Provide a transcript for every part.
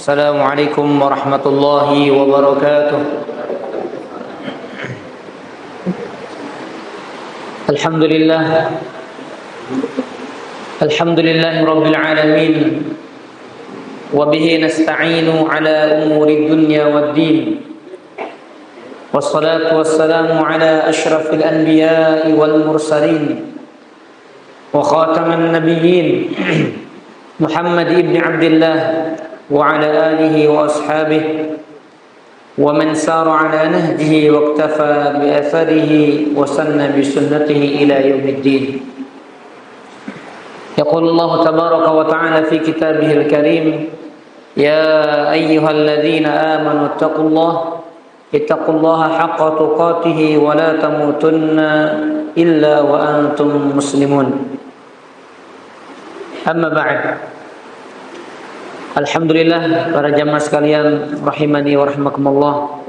Assalamualaikum warahmatullahi wabarakatuh. Alhamdulillah. Alhamdulillahi rabbil alamin. Wa bihi nasta'inu ala umuri dunya waddin. Wassalatu wassalamu ala asyrafil anbiya'i wal mursalin wa khataman nabiyyin Muhammad ibn Abdullah wa ala alihi wa ashabihi wa man sara ala nahjihi wa iktafa bi atharihi wa sanna bi sunnatihi ila yaumiddin. Yaqulu Allah tabaraka wa ta'ala fi kitabihil karim, ya ayyuhalladzina amanu ittaqullaha haqqa tuqatih wa la tamutunna illa wa antum muslimun. Amma ba'd. Alhamdulillah, para jamaah sekalian rahimani wa rahmakumullah.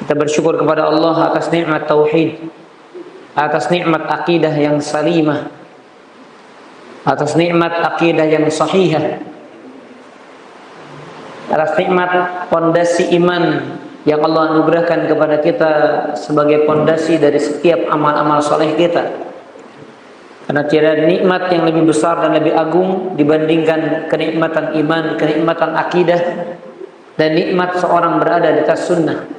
Kita bersyukur kepada Allah atas nikmat tauhid, atas nikmat akidah yang salimah, atas nikmat akidah yang sahihah, atas nikmat pondasi iman yang Allah anugerahkan kepada kita sebagai pondasi dari setiap amal-amal soleh kita. Karena tiada nikmat yang lebih besar dan lebih agung dibandingkan kenikmatan iman, kenikmatan akidah, dan nikmat seorang berada di atas sunnah.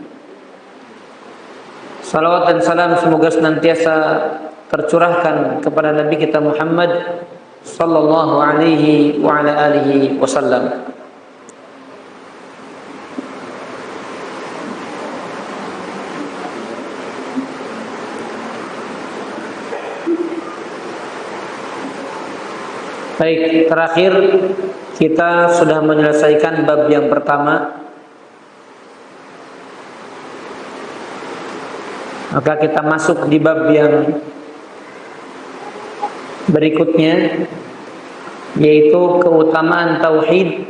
Salawat dan salam semoga senantiasa tercurahkan kepada Nabi kita Muhammad sallallahu alaihi wa ala alihi wasallam. Baik, terakhir kita sudah menyelesaikan bab yang pertama. Maka kita masuk di bab yang berikutnya, yaitu keutamaan tauhid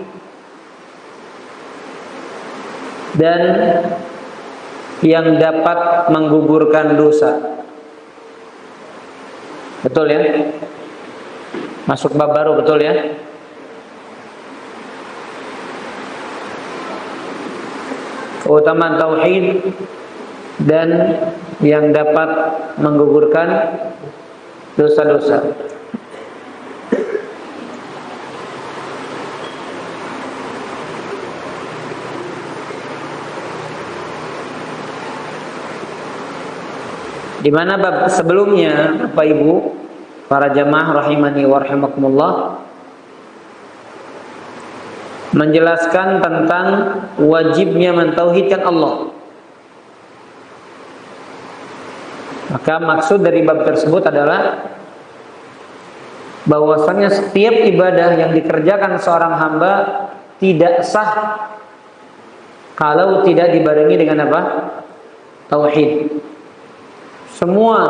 dan yang dapat menggugurkan dosa. Betul ya? Masuk bab baru, betul ya? Keutamaan tauhid dan yang dapat menggugurkan dosa-dosa. Di mana bab sebelumnya, Bapak Ibu, para jamaah rahimani wa rahimakumullah, menjelaskan tentang wajibnya mentauhidkan Allah. Maka maksud dari bab tersebut adalah bahwasanya setiap ibadah yang dikerjakan seorang hamba tidak sah kalau tidak dibarengi dengan apa? Tauhid. Semua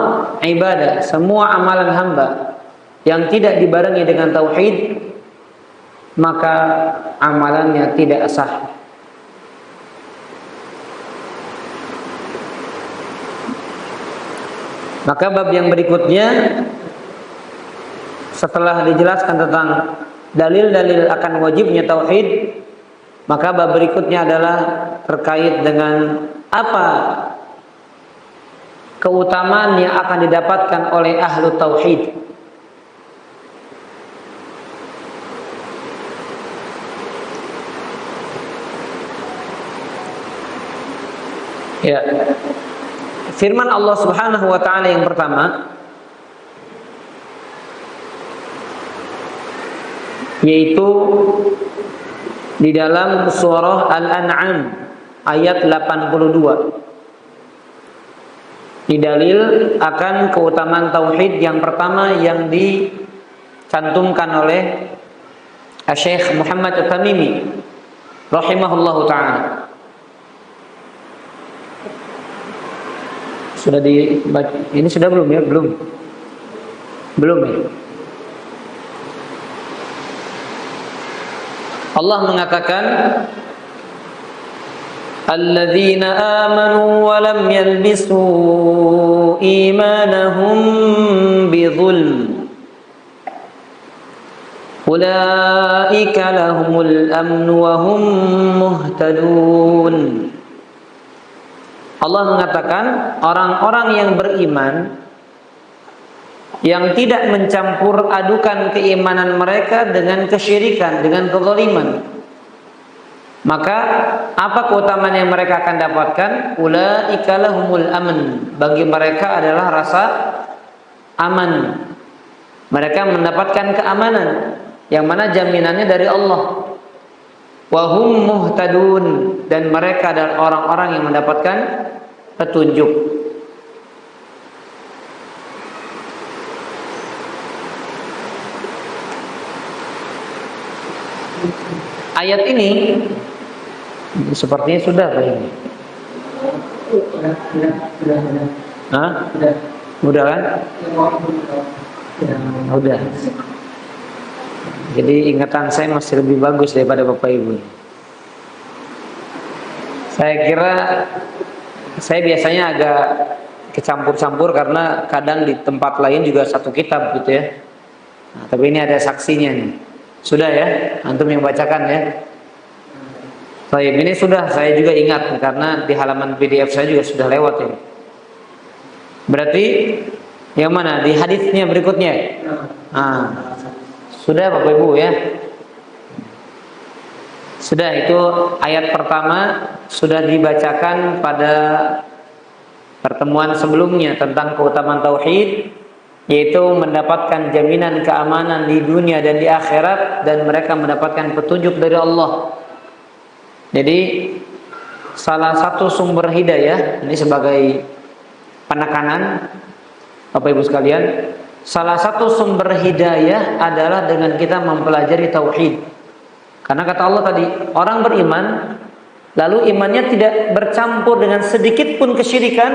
ibadah, semua amalan hamba yang tidak dibarengi dengan tauhid, maka amalannya tidak sah. Maka bab yang berikutnya, setelah dijelaskan tentang dalil-dalil akan wajibnya tauhid, maka bab berikutnya adalah terkait dengan apa keutamaan yang akan didapatkan oleh ahlu tauhid. Ya. Firman Allah Subhanahu wa taala yang pertama, yaitu di dalam surah Al-An'am ayat 82. Didalil akan keutamaan tauhid yang pertama yang dicantumkan oleh Syekh Muhammad At-Tamimi rahimahullahu taala. Sudah ini sudah belum ya? Belum ya? Allah mengatakan, alladzina amanu wa lam yalbisu imanahum bidzulm ulaika lahumul amnu wa hum muhtadun. Allah mengatakan orang-orang yang beriman yang tidak mencampur adukan keimanan mereka dengan kesyirikan, dengan kezaliman. Maka apa keutamaan yang mereka akan dapatkan? Ulaika lahumul amn. Bagi mereka adalah rasa aman. Mereka mendapatkan keamanan yang mana jaminannya dari Allah. Wa hum muhtadun, dan mereka adalah orang-orang yang mendapatkan petunjuk. Ayat ini sepertinya sudah Pak ini. Hah? Udah kan? Udah. Jadi ingatan saya masih lebih bagus daripada Bapak Ibu. Saya kira saya biasanya agak kecampur-campur karena kadang di tempat lain juga satu kitab gitu ya. Nah, tapi ini ada saksinya nih. Sudah ya, antum yang bacakan ya. Baik, ini sudah saya juga ingat karena di halaman PDF saya juga sudah lewat ya. Berarti yang mana? Di hadisnya berikutnya. Nah, sudah Bapak Ibu ya. Sudah, itu ayat pertama sudah dibacakan pada pertemuan sebelumnya tentang keutamaan tauhid, yaitu mendapatkan jaminan keamanan di dunia dan di akhirat, dan mereka mendapatkan petunjuk dari Allah. Jadi salah satu sumber hidayah, ini sebagai penekanan Bapak Ibu sekalian, salah satu sumber hidayah adalah dengan kita mempelajari tauhid. Karena kata Allah tadi, orang beriman lalu imannya tidak bercampur dengan sedikit pun kesyirikan,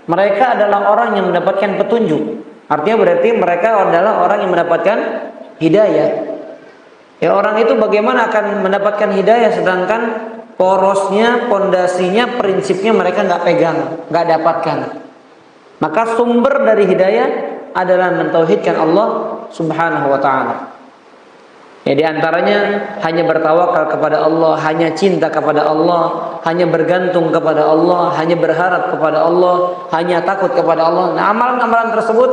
mereka adalah orang yang mendapatkan petunjuk. Artinya berarti mereka adalah orang yang mendapatkan hidayah. Ya, orang itu bagaimana akan mendapatkan hidayah sedangkan porosnya, pondasinya, prinsipnya mereka nggak pegang, nggak dapatkan. Maka sumber dari hidayah adalah mentauhidkan Allah Subhanahu wa ta'ala. Ya, di antaranya hanya bertawakal kepada Allah, hanya cinta kepada Allah, hanya bergantung kepada Allah, hanya berharap kepada Allah, hanya takut kepada Allah. Nah, amalan-amalan tersebut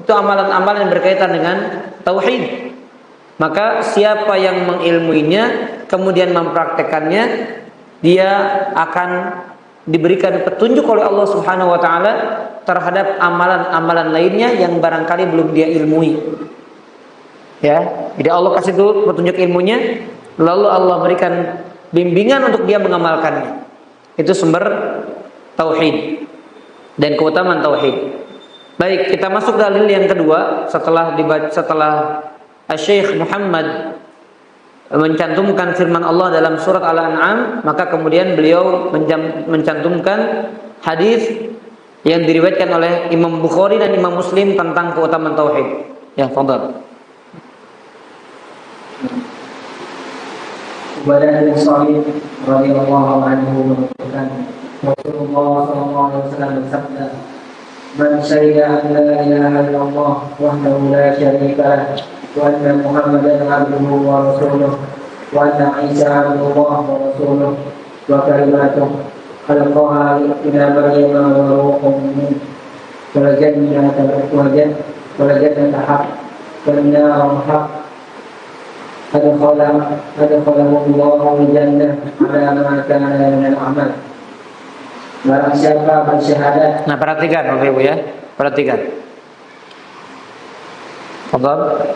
itu amalan-amalan yang berkaitan dengan tauhid. Maka siapa yang mengilmuinya kemudian mempraktekannya, dia akan diberikan petunjuk oleh Allah Subhanahu wa taala terhadap amalan-amalan lainnya yang barangkali belum dia ilmui. Ya, jadi Allah kasih itu petunjuk ilmunya, lalu Allah berikan bimbingan untuk dia mengamalkannya. Itu sumber tauhid dan keutamaan tauhid. Baik, kita masuk dalil yang kedua setelah Syekh Muhammad mencantumkan firman Allah dalam surat Al-An'am, maka kemudian beliau mencantumkan hadis yang diriwayatkan oleh Imam Bukhari dan Imam Muslim tentang keutamaan tauhid. Ya, fadhal. Ubadah bin Samit radhiyallahu anhu mengatakan, Rasulullah sallallahu alaihi wasallam bersabda, "Man syahida an la ilaha illallah wahdahu la syarika lah wa anna Muhammadan abduhu wa rasuluh wa anna Isa abdullah wa rasuluh wa kalimatuh khalaqaha ila Maryam wa ruhum min wa jannata haq wa nar haq adkhalahu Allahu al-jannah ala ma kana min al-amal." Barang siapa bersyahadat. Nah, perhatikan Bapak Ibu ya, perhatikan. Fadhal.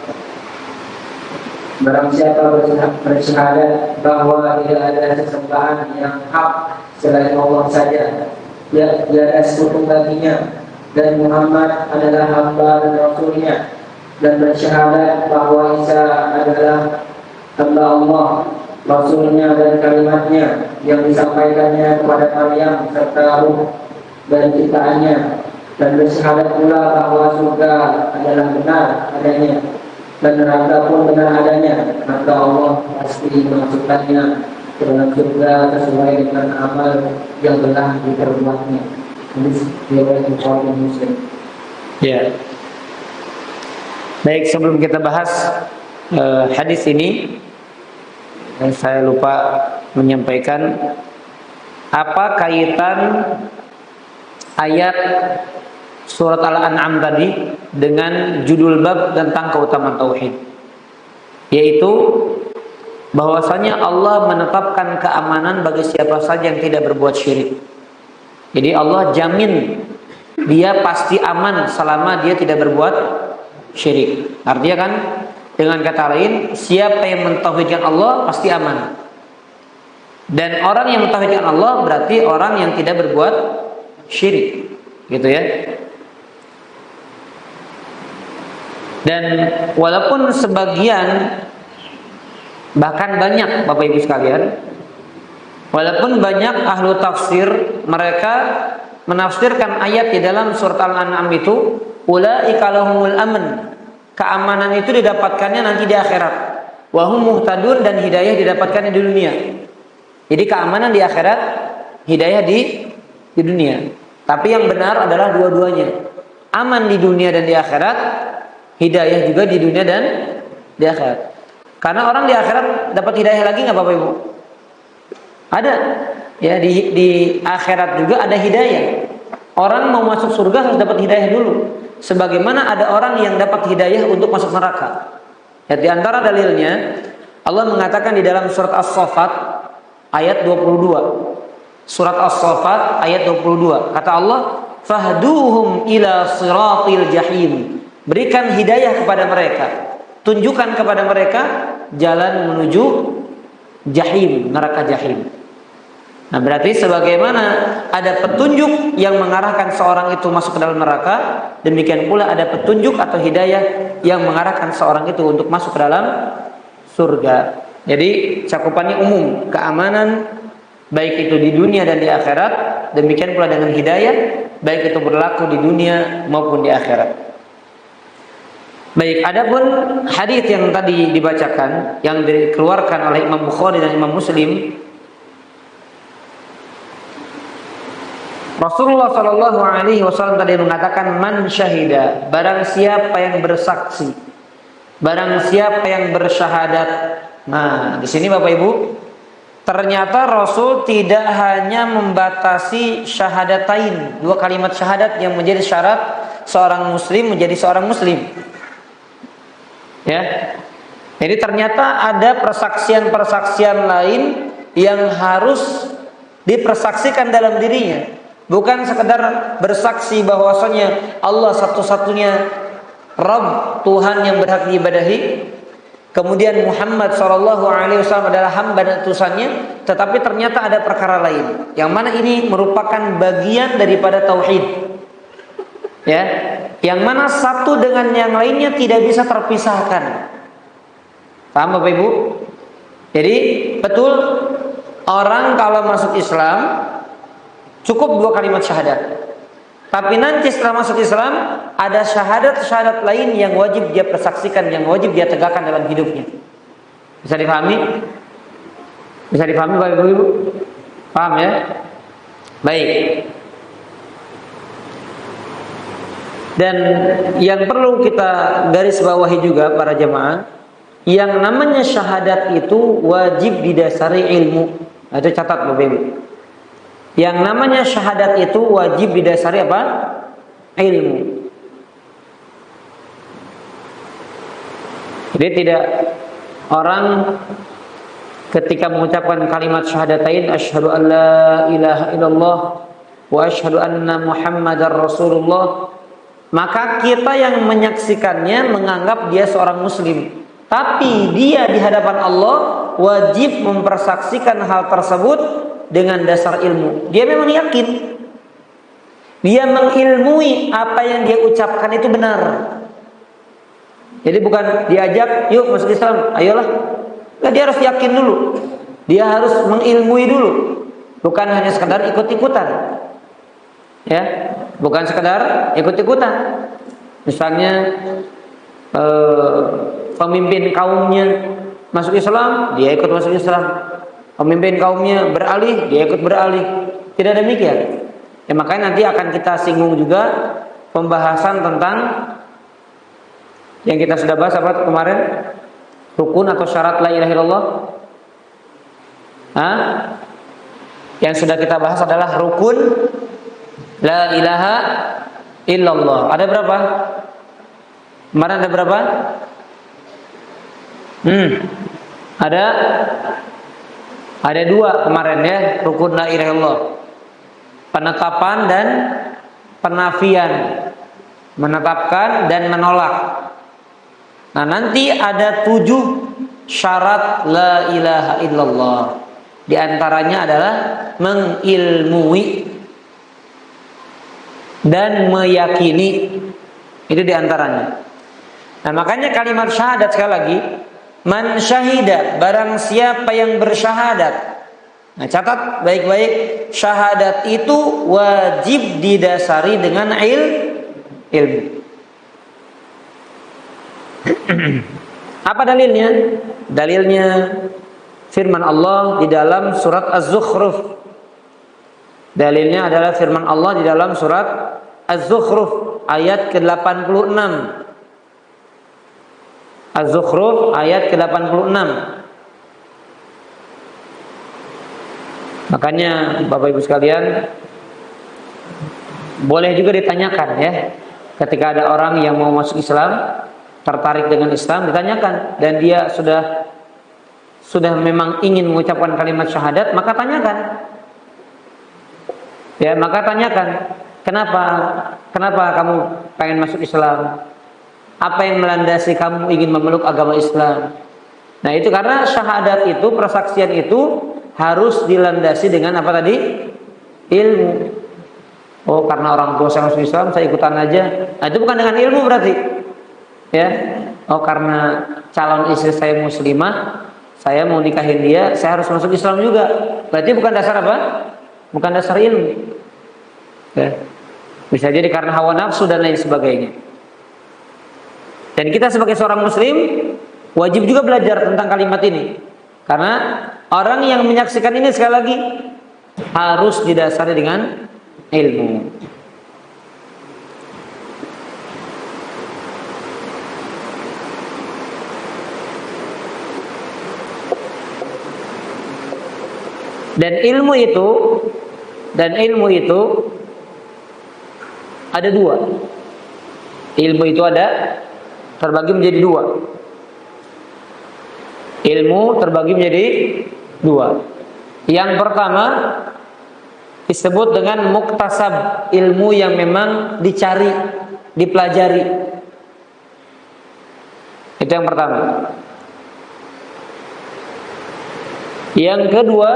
Barang siapa bersyahadat bahwa tidak ada sesembahan yang hak selain Allah saja, dia tiada sekutu baginya, dan Muhammad adalah hamba dan rasulnya, dan bersyahadat bahwa Isa adalah hamba Allah, Rasulnya dan kalimatnya yang disampaikannya kepada Maryam serta ruh dan ciptaannya, dan bersyahadat pula bahwa surga adalah benar adanya dan neraka pun benar adanya, maka Allah pasti memasukkannya ke dalam surga sesuai dengan amal yang telah diperbuatnya. Hadis riwayat Bukhari dan Muslim. Ya. Baik, sebelum kita bahas hadis ini saya lupa menyampaikan apa kaitan ayat surat Al-An'am tadi dengan judul bab tentang keutamaan tauhid, yaitu bahwasanya Allah menetapkan keamanan bagi siapa saja yang tidak berbuat syirik. Jadi Allah jamin dia pasti aman selama dia tidak berbuat syirik. Artinya kan dengan kata lain, siapa yang mentauhidkan Allah pasti aman. Dan orang yang mentauhidkan Allah berarti orang yang tidak berbuat syirik, gitu ya. Dan walaupun sebagian, bahkan banyak Bapak Ibu sekalian, walaupun banyak ahlu tafsir mereka menafsirkan ayat di dalam surat Al-An'am itu, ulaika lahumul amn, keamanan itu didapatkannya nanti di akhirat, wa hum muhtadun, dan hidayah didapatkannya di dunia. Jadi keamanan di akhirat, hidayah di dunia. Tapi yang benar adalah dua-duanya. Aman di dunia dan di akhirat, hidayah juga di dunia dan di akhirat. Karena orang di akhirat dapat hidayah lagi nggak Bapak Ibu? Ada. Ya, di akhirat juga ada hidayah. Orang mau masuk surga harus dapat hidayah dulu. Sebagaimana ada orang yang dapat hidayah untuk masuk neraka. Ya, di antara dalilnya Allah mengatakan di dalam surat As-Saffat ayat 22. Surat As-Saffat ayat 22. Kata Allah, "Fahduhum ila siratil jahim." Berikan hidayah kepada mereka. Tunjukkan kepada mereka jalan menuju jahim, neraka jahim. Nah, berarti sebagaimana ada petunjuk yang mengarahkan seorang itu masuk ke dalam neraka, demikian pula ada petunjuk atau hidayah yang mengarahkan seorang itu untuk masuk ke dalam surga. Jadi cakupannya umum, keamanan baik itu di dunia dan di akhirat, demikian pula dengan hidayah, baik itu berlaku di dunia maupun di akhirat. Baik, adapun hadis yang tadi dibacakan yang dikeluarkan oleh Imam Bukhari dan Imam Muslim, Rasulullah Shallallahu Alaihi Wasallam tadi mengatakan, man syahida, barang siapa yang bersaksi, barang siapa yang bersyahadat. Nah, di sini Bapak Ibu, ternyata Rasul tidak hanya membatasi syahadatain, dua kalimat syahadat yang menjadi syarat seorang muslim menjadi seorang muslim. Ya. Jadi ternyata ada persaksian-persaksian lain yang harus dipersaksikan dalam dirinya. Bukan sekedar bersaksi bahwasanya Allah satu-satunya Rabb, Tuhan yang berhak diibadahi, kemudian Muhammad SAW adalah hamba dan utusannya, tetapi ternyata ada perkara lain yang mana ini merupakan bagian daripada tauhid, ya, yang mana satu dengan yang lainnya tidak bisa terpisahkan. Paham Bapak Ibu? Jadi betul, orang kalau masuk Islam cukup dua kalimat syahadat, tapi nanti setelah masuk Islam ada syahadat-syahadat lain yang wajib dia persaksikan, yang wajib dia tegakkan dalam hidupnya. Bisa dipahami? Bisa dipahami Bapak Ibu? Paham ya? Baik. Dan yang perlu kita garis bawahi juga para jemaah, yang namanya syahadat itu wajib didasari ilmu. Nah, itu catat Bapak Ibu. Yang namanya syahadat itu wajib didasari apa? Ilmu. Jadi tidak orang ketika mengucapkan kalimat syahadatain, asyhadu an la ilaha illallah wa asyhadu anna muhammadar rasulullah, maka kita yang menyaksikannya menganggap dia seorang muslim. Tapi dia di hadapan Allah wajib mempersaksikan hal tersebut dengan dasar ilmu. Dia memang yakin, dia mengilmui apa yang dia ucapkan itu benar. Jadi bukan diajak, yuk masuk Islam, ayolah. Nah, dia harus yakin dulu, dia harus mengilmui dulu, bukan hanya sekedar ikut-ikutan. Ya, bukan sekedar ikut-ikutan. Misalnya pemimpin kaumnya masuk Islam, dia ikut masuk Islam. Pemimpin kaumnya beralih, dia ikut beralih. Tidak demikian. Ya, makanya nanti akan kita singgung juga pembahasan tentang yang kita sudah bahas apa kemarin, Rukun atau syarat la ilaha illallah? Hah? Yang sudah kita bahas adalah rukun la ilaha illallah. Ada berapa? Kemarin ada berapa? Ada 2 kemarin ya, rukun la ilaha illallah. Penetapan dan penafian. Menetapkan dan menolak. Nah, nanti ada 7 syarat la ilaha illallah. Di antaranya adalah mengilmui dan meyakini. Itu di antaranya. Nah, makanya kalimat syahadat sekali lagi, man syahida, barang siapa yang bersyahadat. Nah, catat baik-baik, syahadat itu wajib didasari dengan ilmu. Apa dalilnya? Dalilnya firman Allah di dalam surat Az-Zukhruf. Dalilnya adalah firman Allah di dalam surat Az-Zukhruf ayat ke-86. Az-Zukhruf ayat ke-86. Makanya Bapak Ibu sekalian, boleh juga ditanyakan ya, ketika ada orang yang mau masuk Islam, tertarik dengan Islam, ditanyakan, dan dia sudah memang ingin mengucapkan kalimat syahadat, maka tanyakan. Ya, maka tanyakan, kenapa kamu pengen masuk Islam? Apa yang melandasi kamu ingin memeluk agama Islam? Nah, itu karena syahadat itu, persaksian itu harus dilandasi dengan apa tadi? Ilmu. Oh, karena orang tua saya masuk Islam, saya ikutan aja. Nah, itu bukan dengan ilmu berarti. Ya. Oh, karena calon istri saya muslimah, saya mau nikahin dia, saya harus masuk Islam juga. Berarti bukan dasar apa? Bukan dasar ilmu. Ya. Bisa jadi karena hawa nafsu dan lain sebagainya. Dan kita sebagai seorang muslim wajib juga belajar tentang kalimat ini. Karena orang yang menyaksikan ini sekali lagi harus didasari dengan ilmu. Dan ilmu itu ada 2. Ilmu itu terbagi menjadi 2. Ilmu terbagi menjadi 2. Yang pertama disebut dengan muktasab, ilmu yang memang dicari, dipelajari. Itu yang pertama. Yang kedua,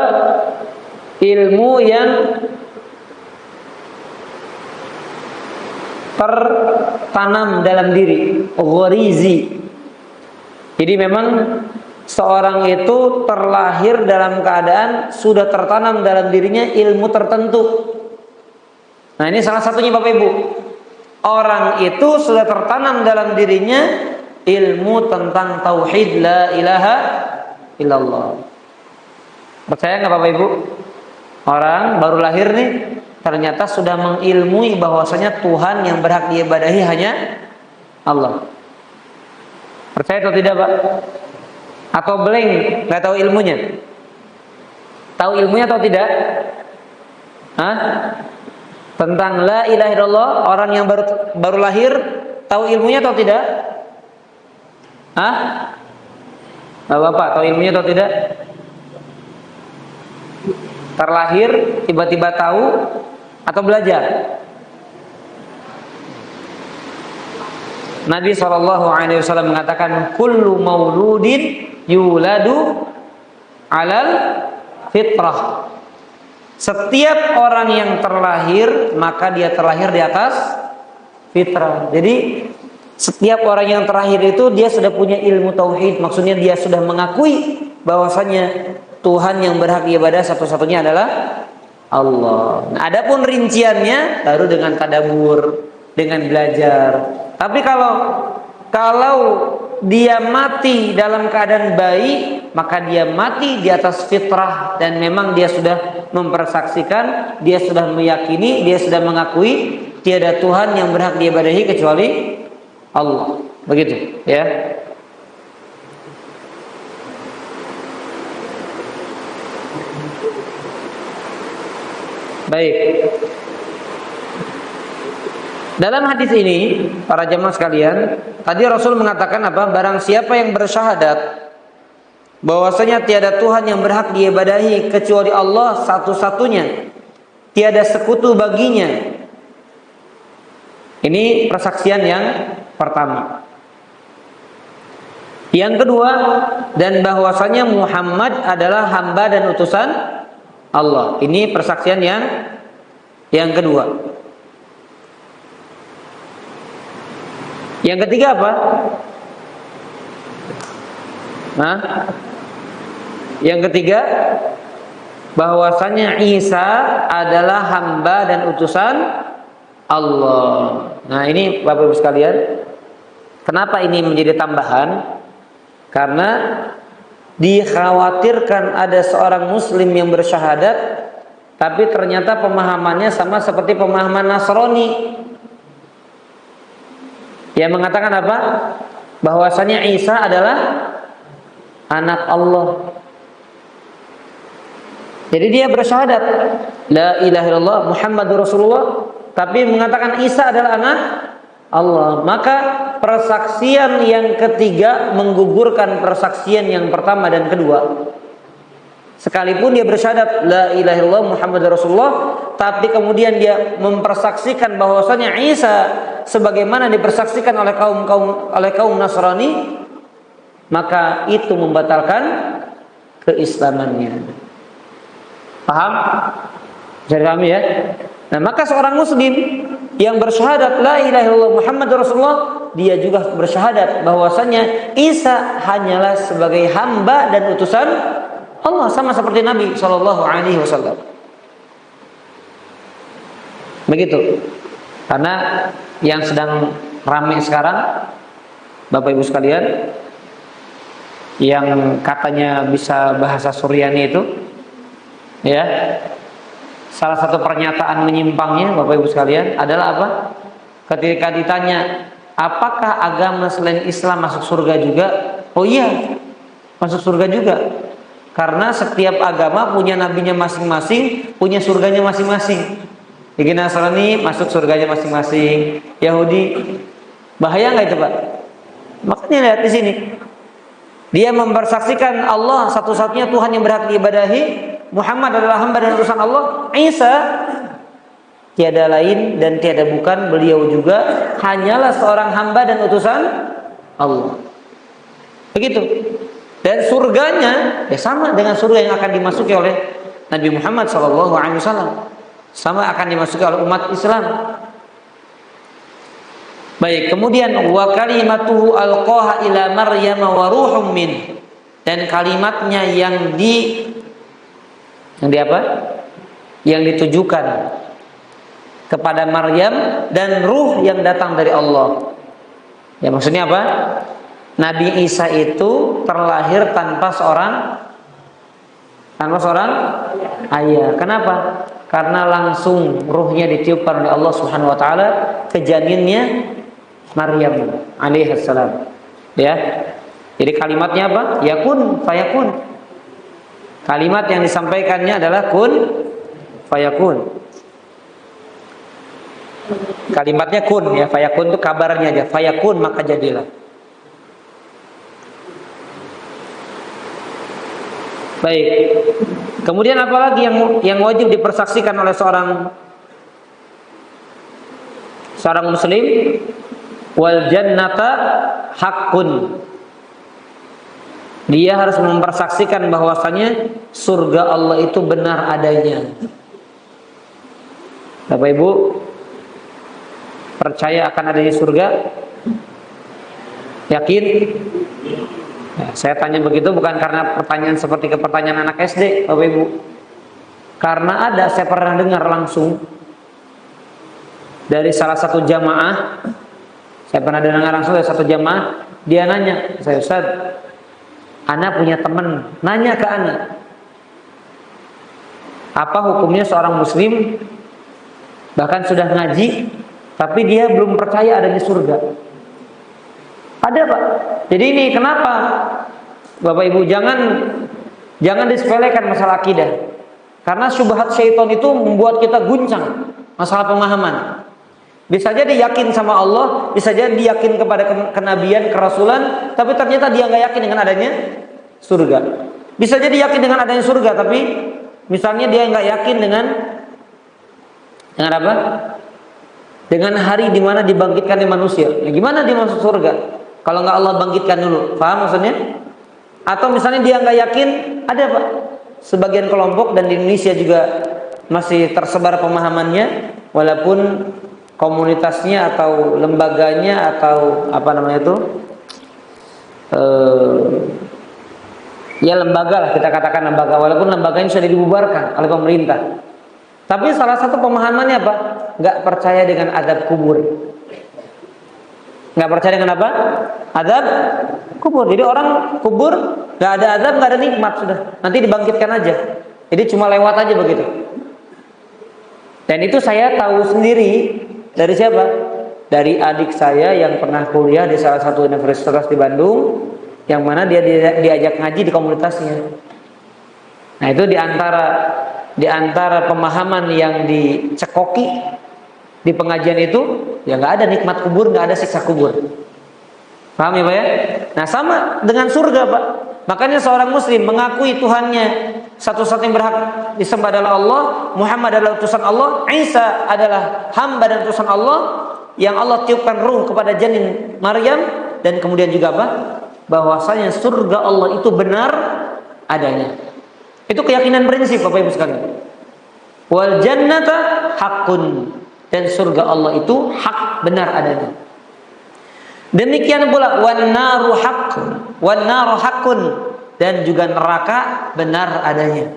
ilmu yang tertanam dalam diri, gharizi. Jadi memang seorang itu terlahir dalam keadaan sudah tertanam dalam dirinya ilmu tertentu. Nah, ini salah satunya Bapak Ibu. Orang itu sudah tertanam dalam dirinya ilmu tentang tauhid la ilaha illallah. Percaya nggak Bapak Ibu? Orang baru lahir nih, ternyata sudah mengilmui bahwasanya Tuhan yang berhak diibadahi hanya Allah. Percaya atau tidak, Pak? Atau blank, nggak tahu ilmunya? Tahu ilmunya atau tidak? Hah? Tentang la ilaha illallah, orang yang baru lahir tahu ilmunya atau tidak? Hah? Bapak tahu ilmunya atau tidak? Terlahir tiba-tiba tahu atau belajar? Nabi SAW mengatakan kullu mauludin yuladu alal fitrah. Setiap orang yang terlahir maka dia terlahir di atas fitrah. Jadi setiap orang yang terlahir itu dia sudah punya ilmu tauhid. Maksudnya dia sudah mengakui bahwasanya Tuhan yang berhak ibadah satu-satunya adalah Allah. Nah, adapun rinciannya baru dengan tadabbur, dengan belajar. Tapi kalau dia mati dalam keadaan baik, maka dia mati di atas fitrah dan memang dia sudah mempersaksikan, dia sudah meyakini, dia sudah mengakui tiada Tuhan yang berhak diibadahi kecuali Allah. Begitu, ya. Baik. Dalam hadis ini, para jemaah sekalian, tadi Rasul mengatakan apa? Barang siapa yang bersyahadat bahwasanya tiada Tuhan yang berhak diibadahi kecuali Allah satu-satunya, tiada sekutu baginya. Ini persaksian yang pertama. Yang kedua, dan bahwasanya Muhammad adalah hamba dan utusan Allah. Ini persaksian yang kedua. Yang ketiga apa? Nah, yang ketiga, bahwasanya Isa adalah hamba dan utusan Allah. Nah, ini Bapak Ibu sekalian, kenapa ini menjadi tambahan? Karena dikhawatirkan ada seorang muslim yang bersyahadat tapi ternyata pemahamannya sama seperti pemahaman Nasrani yang mengatakan apa? Bahwasanya Isa adalah anak Allah. Jadi dia bersyahadat la ilaha illallah Muhammadur Rasulullah, tapi mengatakan Isa adalah anak Allah. Maka persaksian yang ketiga menggugurkan persaksian yang pertama dan kedua. Sekalipun dia bersyahadat la ilaha illallah Muhammadur Rasulullah, tapi kemudian dia mempersaksikan bahwasanya Isa sebagaimana dipersaksikan oleh kaum Nasrani, maka itu membatalkan keislamannya. Paham? Jadi paham ya? Nah, maka seorang muslim yang bersyahadat la ilaha illallah Muhammadur Rasulullah, dia juga bersyahadat bahwasanya Isa hanyalah sebagai hamba dan utusan Allah, sama seperti Nabi sallallahu alaihi wasallam. Begitu. Karena yang sedang ramai sekarang Bapak Ibu sekalian, yang katanya bisa bahasa Suryani itu, ya, salah satu pernyataan menyimpangnya Bapak Ibu sekalian adalah apa? Ketika ditanya apakah agama selain Islam masuk surga juga? Oh iya, masuk surga juga. Karena setiap agama punya nabinya masing-masing, punya surganya masing-masing. Jadi Nasrani masuk surganya masing-masing, Yahudi. Bahaya nggak itu Pak? Makanya lihat di sini, dia mempersaksikan Allah satu-satunya Tuhan yang berhak diibadahi, Muhammad adalah hamba dan utusan Allah, Isa tiada lain dan tiada bukan, beliau juga hanyalah seorang hamba dan utusan Allah. Begitu. Dan surganya ya sama dengan surga yang akan dimasuki oleh Nabi Muhammad SAW, sama akan dimasuki oleh umat Islam. Baik, kemudian wa kalimatuhu alqaha ila Maryam wa ruhum min, dan kalimatnya yang di apa? Yang ditujukan kepada Maryam dan ruh yang datang dari Allah. Ya, maksudnya apa? Nabi Isa itu terlahir tanpa seorang ayah. Kenapa? Karena langsung ruhnya ditiupkan oleh Allah Subhanahu wa taala ke janinnya Maryam alaihissalam. Ya. Jadi kalimatnya apa? Yakun fayakun. Kalimat yang disampaikannya adalah kun fayakun. Kalimatnya kun ya, fayakun itu kabarnya aja. Fayakun maka jadilah. Baik. Kemudian apalagi yang wajib dipersaksikan oleh seorang muslim? Wal jannata haqqun. Dia harus mempersaksikan bahwasanya surga Allah itu benar adanya. Bapak Ibu percaya akan adanya surga? Yakin? Ya, saya tanya begitu bukan karena pertanyaan seperti pertanyaan anak SD, Bapak Ibu. Karena saya pernah dengar langsung dari salah satu jamaah. Saya pernah dengar langsung dari satu jamaah, dia nanya, saya Ustaz, Ana punya teman, nanya ke Ana, apa hukumnya seorang muslim bahkan sudah ngaji, tapi dia belum percaya adanya surga? Ada Pak. Jadi ini kenapa Bapak Ibu jangan Jangan disepelekan masalah akidah. Karena syubhat syaitan itu membuat kita guncang masalah pemahaman. Bisa jadi yakin sama Allah, bisa jadi yakin kepada kenabian, kerasulan, tapi ternyata dia nggak yakin dengan adanya surga. Bisa jadi yakin dengan adanya surga, tapi misalnya dia nggak yakin dengan apa? Dengan hari di mana dibangkitkannya manusia. Ya, gimana dia masuk surga kalau nggak Allah bangkitkan dulu? Paham maksudnya? Atau misalnya dia nggak yakin, ada Pak, sebagian kelompok dan di Indonesia juga masih tersebar pemahamannya, walaupun komunitasnya atau lembaganya atau apa namanya itu, ya lembaga lah, kita katakan lembaga, walaupun lembaganya sudah dibubarkan oleh pemerintah. Tapi salah satu pemahamannya apa? Nggak percaya dengan azab kubur. Nggak percaya dengan apa? Azab kubur. Jadi orang kubur nggak ada azab, nggak ada nikmat, sudah nanti dibangkitkan aja. Jadi cuma lewat aja begitu. Dan itu saya tahu sendiri dari siapa? Dari adik saya yang pernah kuliah di salah satu universitas di Bandung, yang mana dia diajak ngaji di komunitasnya. Nah itu di antara pemahaman yang dicekoki di pengajian itu, ya nggak ada nikmat kubur, nggak ada siksa kubur. Paham ya Pak ya? Nah sama dengan surga Pak. Makanya seorang muslim mengakui Tuhannya satu-satunya yang berhak disembah adalah Allah, Muhammad adalah utusan Allah, Isa adalah hamba dan utusan Allah, yang Allah tiupkan ruh kepada janin Maryam, dan kemudian juga apa? Bahwasanya surga Allah itu benar adanya. Itu keyakinan prinsip Bapak Ibu sekalian. Wal jannata haqqun, dan surga Allah itu hak, benar adanya. Demikian pula wan naru haqqun, dan juga neraka benar adanya.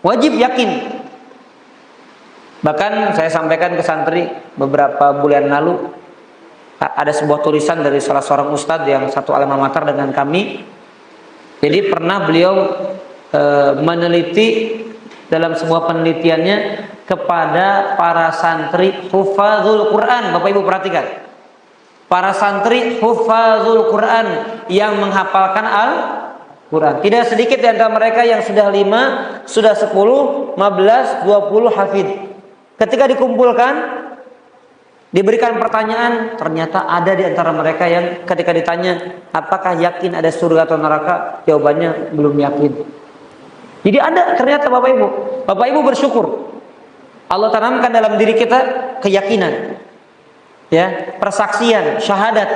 Wajib yakin. Bahkan saya sampaikan ke santri beberapa bulan lalu, ada sebuah tulisan dari salah seorang ustadz yang satu alma mater dengan kami. Jadi pernah beliau meneliti dalam sebuah penelitiannya kepada para santri hufadzul Quran. Bapak Ibu perhatikan, para santri hufadzul Quran yang menghafalkan Al-Quran. Tidak sedikit di antara mereka yang sudah 5, sudah 10, 15, 20 hafid. Ketika dikumpulkan, diberikan pertanyaan, ternyata ada di antara mereka yang ketika ditanya apakah yakin ada surga atau neraka, jawabannya belum yakin. Jadi ada ternyata Bapak Ibu. Bapak Ibu bersyukur. Allah tanamkan dalam diri kita keyakinan, ya, persaksian, syahadat.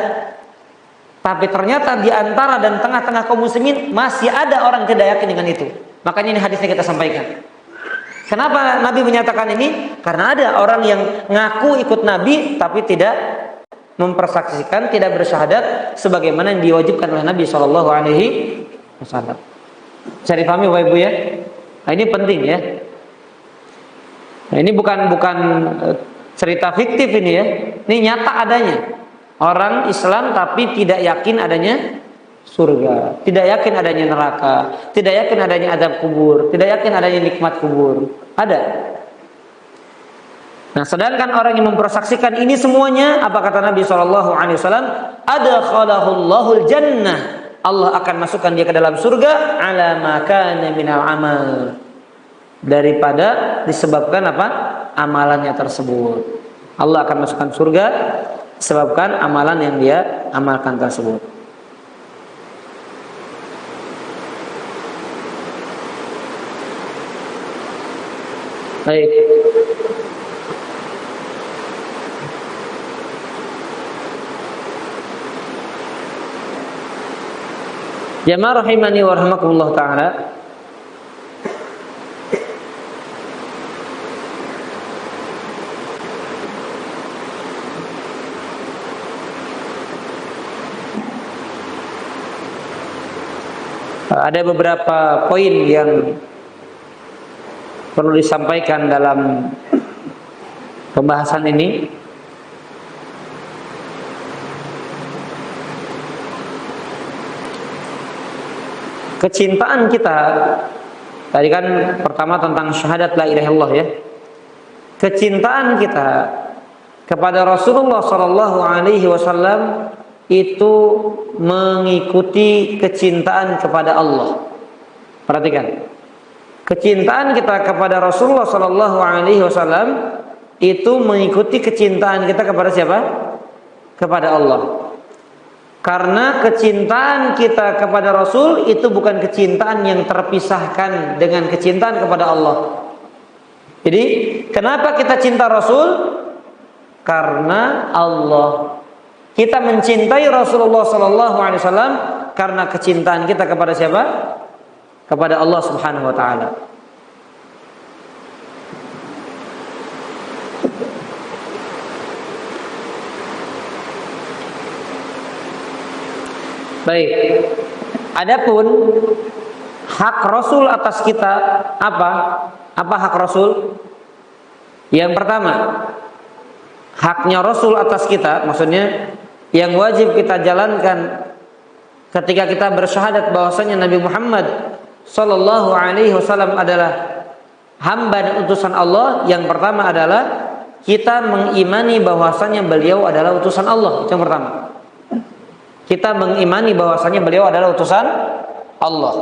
Tapi ternyata di antara dan tengah-tengah kaum muslimin masih ada orang tidak yakin dengan itu. Makanya ini hadisnya kita sampaikan. Kenapa Nabi menyatakan ini? Karena ada orang yang ngaku ikut Nabi tapi tidak mempersaksikan, tidak bersyahadat sebagaimana yang diwajibkan oleh Nabi SAW. Bisa dipahami Bapak Ibu ya? Nah ini penting ya. Nah ini bukan cerita fiktif ini ya. Ini nyata adanya. Orang Islam tapi tidak yakin adanya surga, tidak yakin adanya neraka, tidak yakin adanya azab kubur, tidak yakin adanya nikmat kubur. Ada. Nah, sedangkan orang yang mempersaksikan ini semuanya, apa kata Nabi SAW? Adkhalahullahu jannah. Allah akan masukkan dia ke dalam surga ala ma kana minal amal. Daripada disebabkan apa? Amalannya tersebut. Allah akan masukkan surga disebabkan amalan yang dia amalkan tersebut. Baik. Jamaah rahimani wa rahimakumullah ta'ala. Ada beberapa poin yang perlu disampaikan dalam pembahasan ini. Kecintaan kita tadi kan pertama tentang syahadat la ilaha illallah ya. Kecintaan kita kepada Rasulullah sallallahu alaihi wasallam itu mengikuti kecintaan kepada Allah. Perhatikan. Kecintaan kita kepada Rasulullah sallallahu alaihi wasallam itu mengikuti kecintaan kita kepada siapa? Kepada Allah. Karena kecintaan kita kepada Rasul itu bukan kecintaan yang terpisahkan dengan kecintaan kepada Allah. Jadi, kenapa kita cinta Rasul? Karena Allah. Kita mencintai Rasulullah sallallahu alaihi wasallam karena kecintaan kita kepada siapa? Kepada Allah Subhanahu wa taala. Baik. Adapun hak Rasul atas kita apa? Apa hak Rasul? Yang pertama, haknya Rasul atas kita, maksudnya yang wajib kita jalankan ketika kita bersyahadat bahwasanya Nabi Muhammad sallallahu alaihi wasallam adalah hamba dan utusan Allah. Yang pertama adalah kita mengimani bahwasanya beliau adalah utusan Allah. Itu yang pertama. Kita mengimani bahwasanya beliau adalah utusan Allah.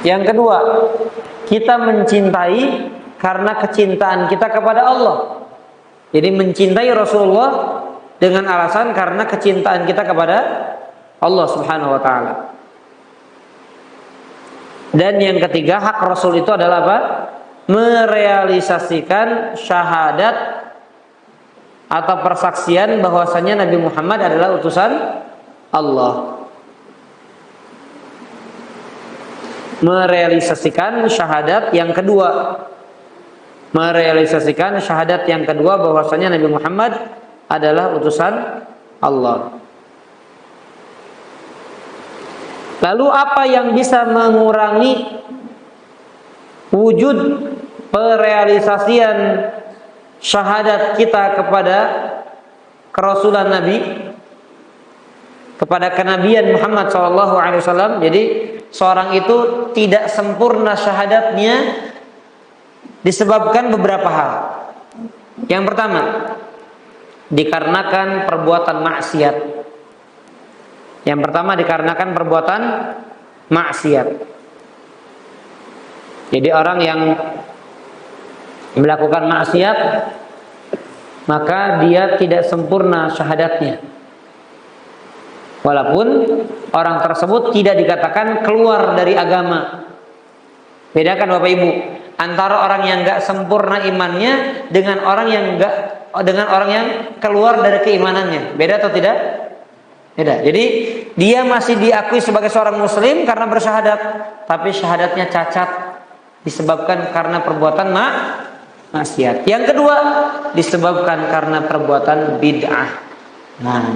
Yang kedua, kita mencintai karena kecintaan kita kepada Allah. Jadi mencintai Rasulullah dengan alasan karena kecintaan kita kepada Allah Subhanahu wa taala. Dan yang ketiga, hak Rasul itu adalah apa? Merealisasikan syahadat atau persaksian bahwasanya Nabi Muhammad adalah utusan Allah. Merealisasikan syahadat yang kedua. Merealisasikan syahadat yang kedua bahwasanya Nabi Muhammad adalah utusan Allah. Lalu apa yang bisa mengurangi wujud perealisasian syahadat kita kepada kerasulan Nabi, kepada kenabian Muhammad SAW? Jadi seorang itu tidak sempurna syahadatnya disebabkan beberapa hal. Yang pertama, dikarenakan perbuatan maksiat. Yang pertama dikarenakan perbuatan maksiat. Jadi orang yang melakukan maksiat, maka dia tidak sempurna syahadatnya. Walaupun orang tersebut tidak dikatakan keluar dari agama. Bedakan Bapak Ibu antara orang yang enggak sempurna imannya dengan orang yang keluar dari keimanannya. Beda atau tidak? Beda. Jadi dia masih diakui sebagai seorang muslim karena bersyahadat, tapi syahadatnya cacat disebabkan karena perbuatan maksiat. Yang kedua, disebabkan karena perbuatan bid'ah. Nah,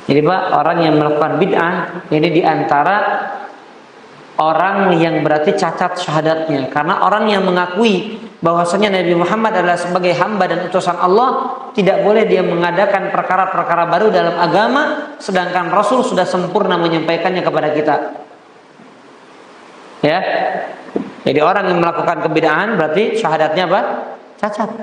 jadi Pak, orang yang melakukan bid'ah ini diantara orang yang berarti cacat syahadatnya. Karena orang yang mengakui bahwasanya Nabi Muhammad adalah sebagai hamba dan utusan Allah, tidak boleh dia mengadakan perkara-perkara baru dalam agama, sedangkan Rasul sudah sempurna menyampaikannya kepada kita. Ya. Jadi orang yang melakukan kebid'ahan berarti syahadatnya apa? Cacat.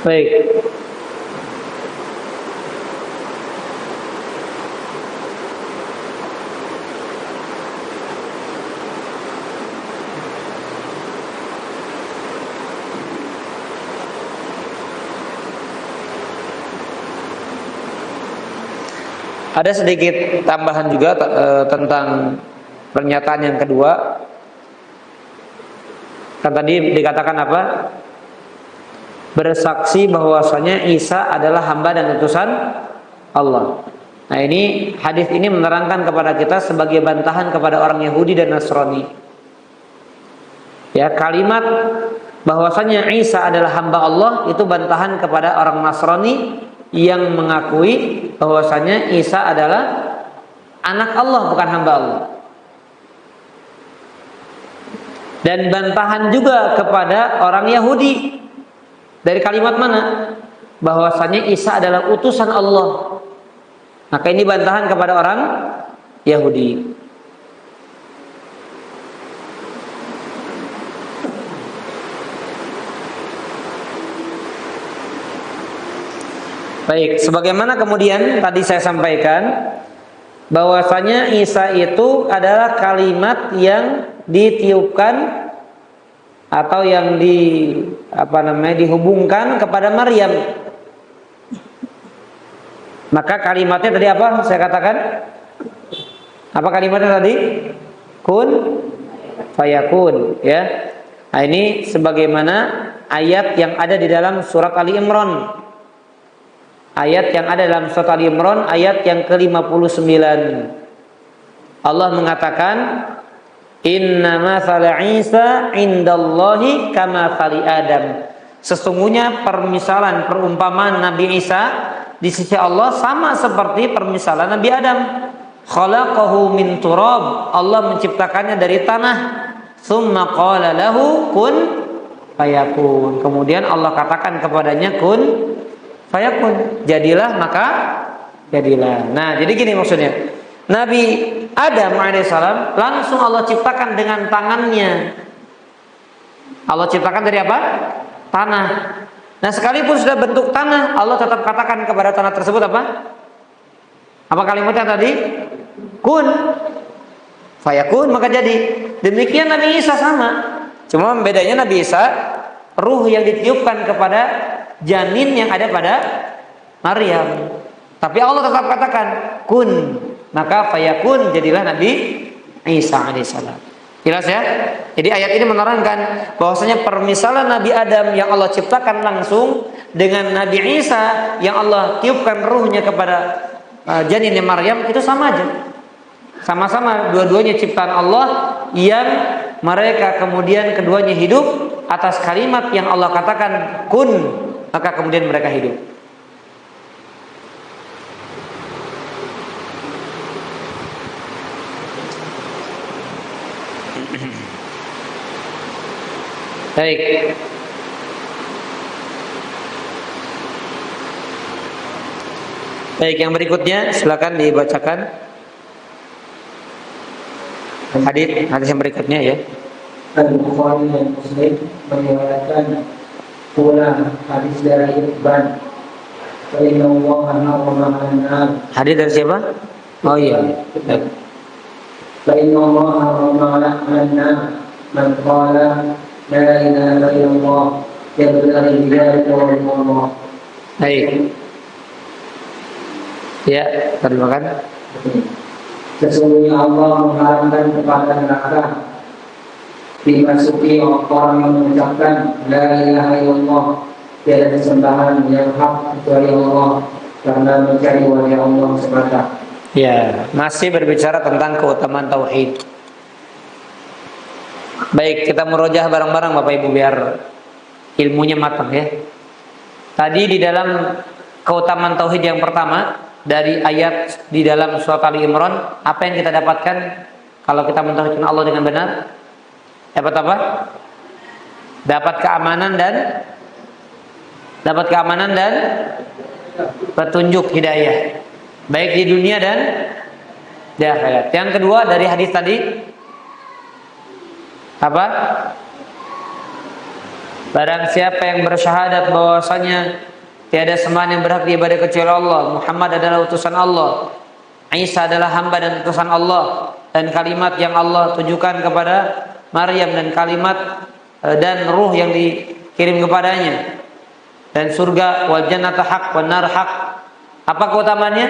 Baik. Ada sedikit tambahan juga tentang pernyataan yang kedua. Kan tadi dikatakan apa? Bersaksi bahwasanya Isa adalah hamba dan utusan Allah. Nah, ini hadis ini menerangkan kepada kita sebagai bantahan kepada orang Yahudi dan Nasrani. Ya, kalimat bahwasanya Isa adalah hamba Allah itu bantahan kepada orang Nasrani yang mengakui bahwasanya Isa adalah anak Allah, bukan hamba Allah. Dan bantahan juga kepada orang Yahudi. Dari kalimat mana? Bahwasanya Isa adalah utusan Allah. Maka ini bantahan kepada orang Yahudi. Baik, sebagaimana kemudian tadi saya sampaikan bahwasanya Isa itu adalah kalimat yang ditiupkan atau yang dihubungkan kepada Maryam. Maka kalimatnya tadi apa? Saya katakan apa kalimatnya tadi? Kun fayakun, ya. Nah, ini sebagaimana ayat yang ada di dalam surat Ali Imran. Ayat yang ada dalam surat Ali Imran ayat yang ke-59. Allah mengatakan, "Inna mathala Isa indallahi kama mathali Adam." Sesungguhnya permisalan perumpamaan Nabi Isa di sisi Allah sama seperti permisalan Nabi Adam. Khalaqahu min turab. Allah menciptakannya dari tanah. Tsumma qala lahu kun fayakun. Kemudian Allah katakan kepadanya kun fayakun, jadilah maka jadilah. Nah, jadi gini maksudnya. Nabi Adam alaihissalam langsung Allah ciptakan dengan tangannya. Allah ciptakan dari apa? Tanah. Nah, sekalipun sudah bentuk tanah, Allah tetap katakan kepada tanah tersebut apa? Apa kalimatnya tadi? Kun fayakun, maka jadi. Demikian Nabi Isa sama. Cuma bedanya Nabi Isa ruh yang ditiupkan kepada janin yang ada pada Maryam. Tapi Allah tetap katakan kun, maka fayakun, jadilah Nabi Isa alaihissalam. Jelas ya? Jadi ayat ini menerangkan bahwasanya permisalan Nabi Adam yang Allah ciptakan langsung dengan Nabi Isa yang Allah tiupkan ruhnya kepada janinnya Maryam itu sama aja. Sama-sama dua-duanya ciptaan Allah yang mereka kemudian keduanya hidup atas kalimat yang Allah katakan kun, maka kemudian mereka hidup. Baik. Baik, yang berikutnya silakan dibacakan hadis yang berikutnya ya. Al-Bukhari dan Muslim meriwayatkan pula hadis dari Ibn. Hadis dari siapa? Oh iya. Man qala la ilaha illallah yabtaghi bidzalika wajha Allah. Baik. Ya, terjemahkan. Sesungguhnya Allah mengharamkan kepada neraka dimasuki orang yang mengucapkan la ilaha illallah, tiada sesembahan yang hak kecuali Allah, karena mencari wajah Allah semata. Ya, masih berbicara tentang keutamaan tauhid. Baik, kita merojah bareng-bareng Bapak Ibu biar ilmunya matang ya. Tadi di dalam keutamaan tauhid yang pertama dari ayat di dalam surat Ali Imran, apa yang kita dapatkan kalau kita mentauhidkan Allah dengan benar? Dapat apa? Dapat keamanan dan petunjuk hidayah, baik di dunia dan di akhirat. Yang kedua dari hadis tadi apa? Barang siapa yang bersyahadat bahwasanya tiada sembahan yang berhak diibadai kecuali Allah, Muhammad adalah utusan Allah, Isa adalah hamba dan utusan Allah, dan kalimat yang Allah tujukan kepada Maryam dan kalimat dan ruh yang dikirim kepadanya, dan surga wal jannata haq wan nar haq. Apa keutamaannya?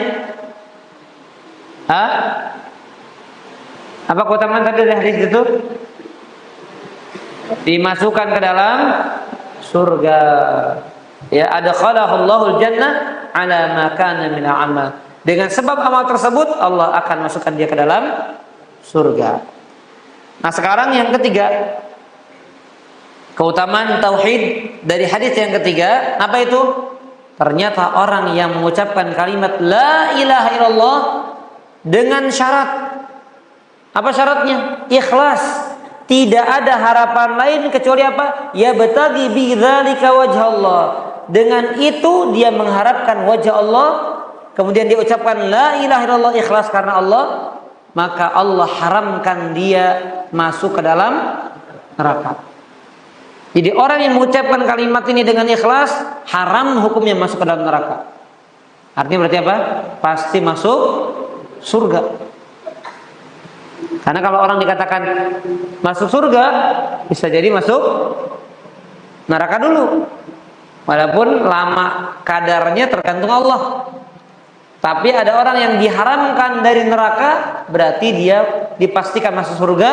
Apa keutamaan tadi dari hadis itu? Dimasukkan ke dalam surga. Ya, adkhalahullahu jannah ala ma kana min amal. Dengan sebab amal tersebut Allah akan masukkan dia ke dalam surga. Nah, sekarang yang ketiga, keutamaan tauhid dari hadis yang ketiga, apa itu? Ternyata orang yang mengucapkan kalimat la ilaha illallah dengan syarat. Apa syaratnya? Ikhlas. tidak ada harapan lain kecuali apa? Ya betagi bidzalika wajh Allah. Dengan itu dia mengharapkan wajah Allah. Kemudian dia ucapkan la ilaha illallah ikhlas karena Allah, maka Allah haramkan dia masuk ke dalam neraka. Jadi orang yang mengucapkan kalimat ini dengan ikhlas, haram hukumnya masuk ke dalam neraka. Artinya berarti apa? Pasti masuk surga. Karena kalau orang dikatakan masuk surga, bisa jadi masuk neraka dulu. Walaupun lama kadarnya tergantung Allah. Tapi ada orang yang diharamkan dari neraka, berarti dia dipastikan masuk surga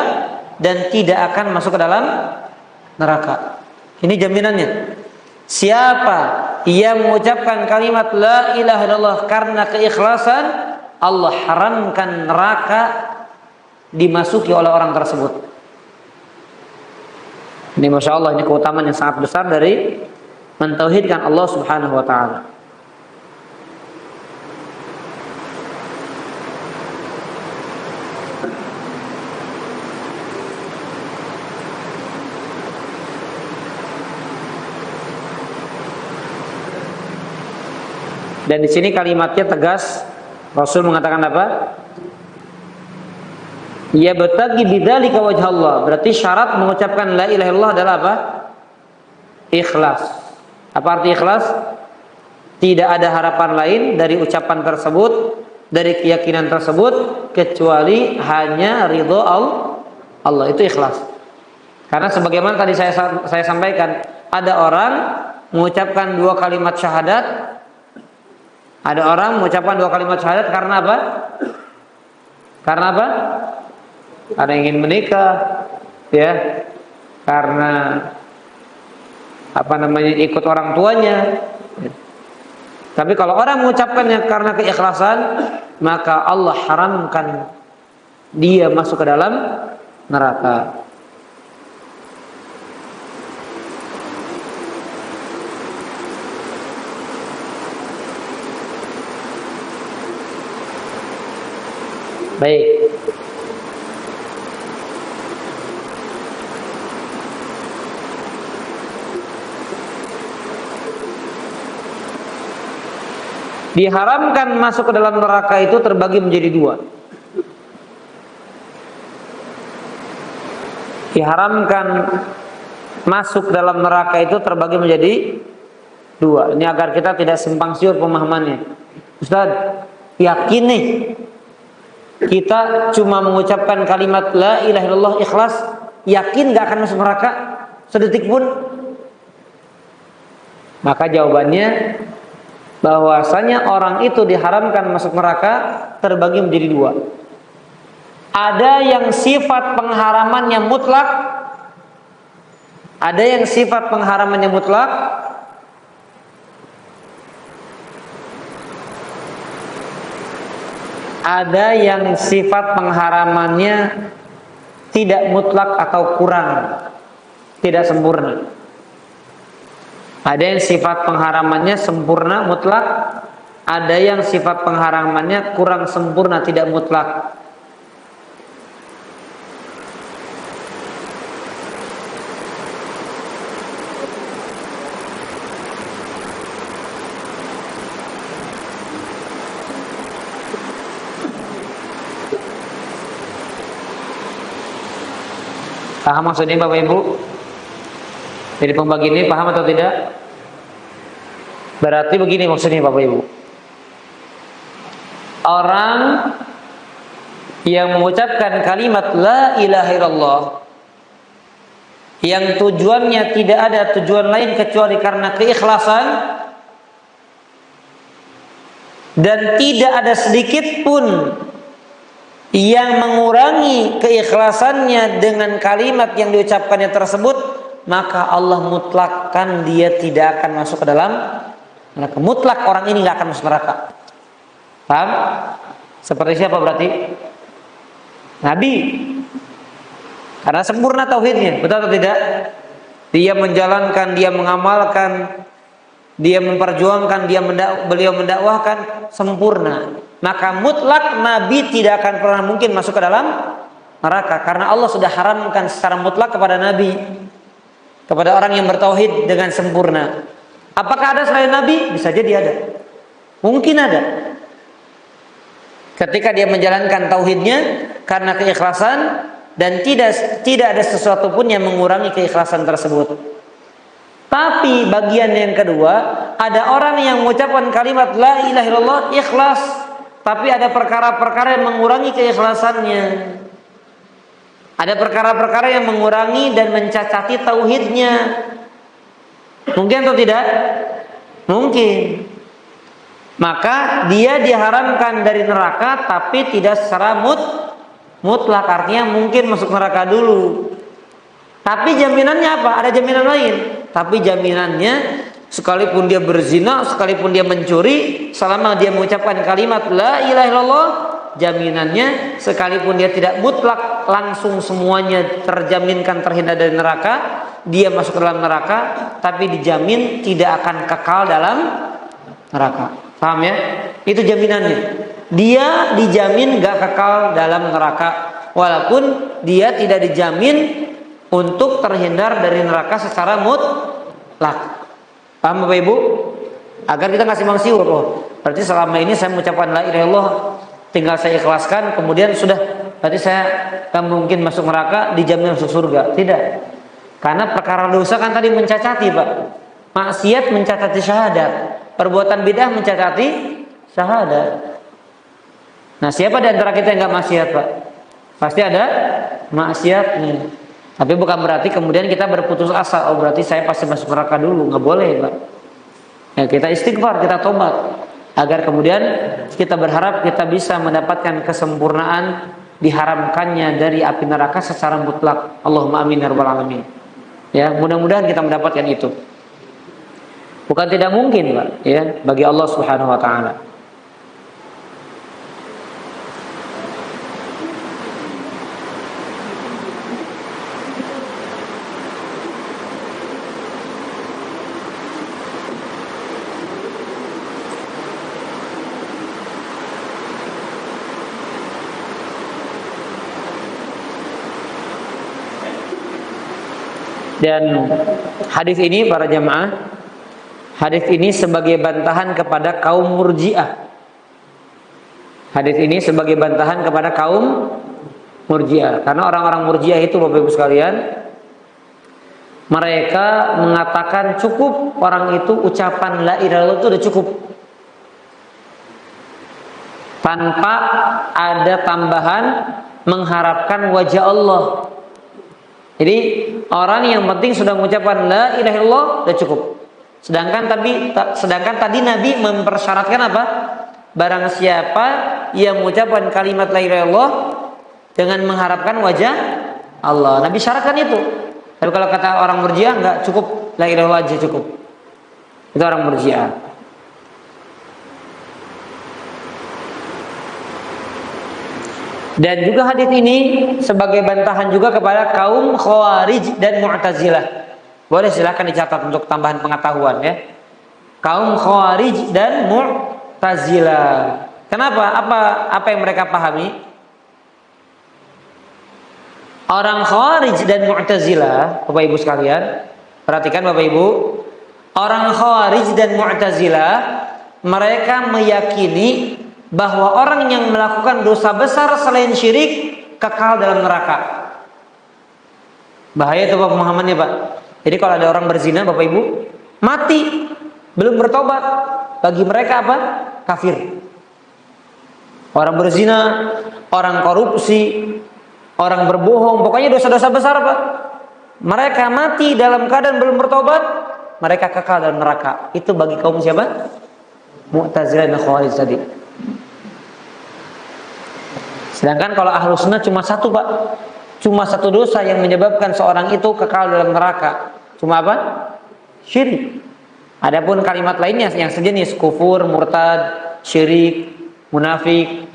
dan tidak akan masuk ke dalam neraka. Ini jaminannya. Siapa yang mengucapkan kalimat la ilaha illallah karena keikhlasan, Allah haramkan neraka dimasuki oleh orang tersebut. Ini masya Allah, ini keutamaan yang sangat besar dari mentauhidkan Allah Subhanahu wa taala. Dan di sini kalimatnya tegas. Rasul mengatakan apa? Ya betagi bidzalika wajh Allah. Berarti syarat mengucapkan la ilaha illallah adalah apa? Ikhlas. Apa arti ikhlas? Tidak ada harapan lain dari ucapan tersebut, dari keyakinan tersebut, kecuali hanya ridho Allah. Itu ikhlas. Karena sebagaimana tadi saya sampaikan, ada orang mengucapkan 2 kalimat syahadat. Ada orang mengucapkan 2 kalimat syahadat karena apa? Karena apa? Karena ingin menikah, ya, karena ikut orang tuanya. Tapi kalau orang mengucapkannya karena keikhlasan, maka Allah haramkan dia masuk ke dalam neraka. Baik. Diharamkan masuk ke dalam neraka itu terbagi menjadi 2. Diharamkan masuk dalam neraka itu terbagi menjadi 2. Ini agar kita tidak simpang siur pemahamannya. Ustaz, yakin nih kita cuma mengucapkan kalimat la ilaha illallah ikhlas, yakin gak akan masuk neraka sedetik pun? Maka jawabannya bahwasanya orang itu diharamkan masuk neraka terbagi menjadi 2. Ada yang sifat pengharamannya mutlak, ada yang sifat pengharamannya mutlak, ada yang sifat pengharamannya tidak mutlak atau kurang, tidak sempurna. Ada yang sifat pengharamannya sempurna mutlak, ada yang sifat pengharamannya kurang sempurna tidak mutlak. Paham maksudnya Bapak Ibu? Jadi pembagi ini paham atau tidak? Berarti begini maksudnya Bapak Ibu. Orang yang mengucapkan kalimat la ilaha illallah, yang tujuannya tidak ada tujuan lain kecuali karena keikhlasan, dan tidak ada sedikit pun yang mengurangi keikhlasannya dengan kalimat yang diucapkannya tersebut, maka Allah mutlakkan dia tidak akan masuk ke dalam neraka. Mutlak orang ini nggak akan masuk neraka. Paham? Seperti siapa berarti? Nabi. Karena sempurna tauhidnya, betul atau tidak? Dia menjalankan, dia mengamalkan, dia memperjuangkan, beliau mendakwahkan sempurna. Maka mutlak Nabi tidak akan pernah mungkin masuk ke dalam neraka karena Allah sudah haramkan secara mutlak kepada Nabi, kepada orang yang bertauhid dengan sempurna. Apakah ada selain Nabi? Bisa jadi ada. Mungkin ada. Ketika dia menjalankan tauhidnya karena keikhlasan dan tidak ada sesuatu pun yang mengurangi keikhlasan tersebut. Tapi bagian yang kedua, ada orang yang mengucapkan kalimat la ilaha illallah ikhlas, tapi ada perkara-perkara yang mengurangi keikhlasannya. Ada perkara-perkara yang mengurangi dan mencacati tauhidnya. Mungkin atau tidak? Mungkin. Maka dia diharamkan dari neraka, tapi tidak secara mutlak, artinya mungkin masuk neraka dulu. Tapi jaminannya apa? Ada jaminan lain. Tapi jaminannya sekalipun dia berzina, sekalipun dia mencuri, selama dia mengucapkan kalimat la ilaha illallah, jaminannya sekalipun dia tidak mutlak langsung semuanya terjaminkan terhindar dari neraka, dia masuk ke dalam neraka, tapi dijamin tidak akan kekal dalam neraka. Paham ya? Itu jaminannya. Dia dijamin gak kekal dalam neraka, walaupun dia tidak dijamin untuk terhindar dari neraka secara mutlak. Paham Bapak Ibu? Agar kita nggak simpang siur. Oh, berarti selama ini saya mengucapkan la ilaha illallah, tinggal saya ikhlaskan, kemudian sudah, berarti saya gak mungkin masuk neraka, dijamin masuk surga. Tidak. Karena perkara dosa kan tadi mencacati, Pak. Maksiat mencacati syahadat. Perbuatan bid'ah mencacati syahadat. Nah, siapa di antara kita yang nggak maksiat, Pak? Pasti ada maksiatnya. Tapi bukan berarti kemudian kita berputus asa. Oh, berarti saya pasti masuk neraka dulu. Nggak boleh, Pak. Ya, kita istighfar, kita tobat, agar kemudian kita berharap kita bisa mendapatkan kesempurnaan diharamkannya dari api neraka secara mutlak. Allahumma amin ya rabbal alamin. Ya, mudah-mudahan kita mendapatkan itu. Bukan tidak mungkin, Pak, ya, bagi Allah Subhanahu wa taala. Dan hadis ini para jamaah, hadis ini sebagai bantahan kepada kaum Murji'ah. Hadis ini sebagai bantahan kepada kaum Murji'ah. Karena orang-orang Murji'ah itu Bapak Ibu sekalian, mereka mengatakan cukup orang itu ucapan la ilaha illallah itu udah cukup, tanpa ada tambahan mengharapkan wajah Allah. Jadi orang yang penting sudah mengucapkan la ilaha illallah udah cukup. Sedangkan tadi Nabi mempersyaratkan apa? Barang siapa yang mengucapkan kalimat la ilaha illallah dengan mengharapkan wajah Allah. Nabi syaratkan itu. Tapi kalau kata orang Murji'ah enggak, cukup la ilaha illallah aja cukup. Itu orang Murji'ah. Dan juga hadis ini sebagai bantahan juga kepada kaum Khawarij dan Mu'tazilah. Boleh silakan dicatat untuk tambahan pengetahuan ya. Kaum Khawarij dan Mu'tazilah. Kenapa? Apa yang mereka pahami? Orang Khawarij dan Mu'tazilah, Bapak Ibu sekalian, perhatikan Bapak Ibu, orang Khawarij dan Mu'tazilah mereka meyakini bahwa orang yang melakukan dosa besar selain syirik kekal dalam neraka. Bahaya itu Pak pemahamannya, Pak. Jadi kalau ada orang berzina Bapak Ibu mati belum bertobat, bagi mereka apa? Kafir. Orang berzina, orang korupsi, orang berbohong, pokoknya dosa-dosa besar, Pak. Mereka mati dalam keadaan belum bertobat, mereka kekal dalam neraka. Itu bagi kaum siapa? Mu'tazilah dan Khawarij tadi. Sedangkan kalau ahlu sunnah cuma satu, Pak. Cuma satu dosa yang menyebabkan seorang itu kekal dalam neraka. Cuma apa? Syirik. Adapun kalimat lainnya yang sejenis kufur, murtad, syirik, munafik.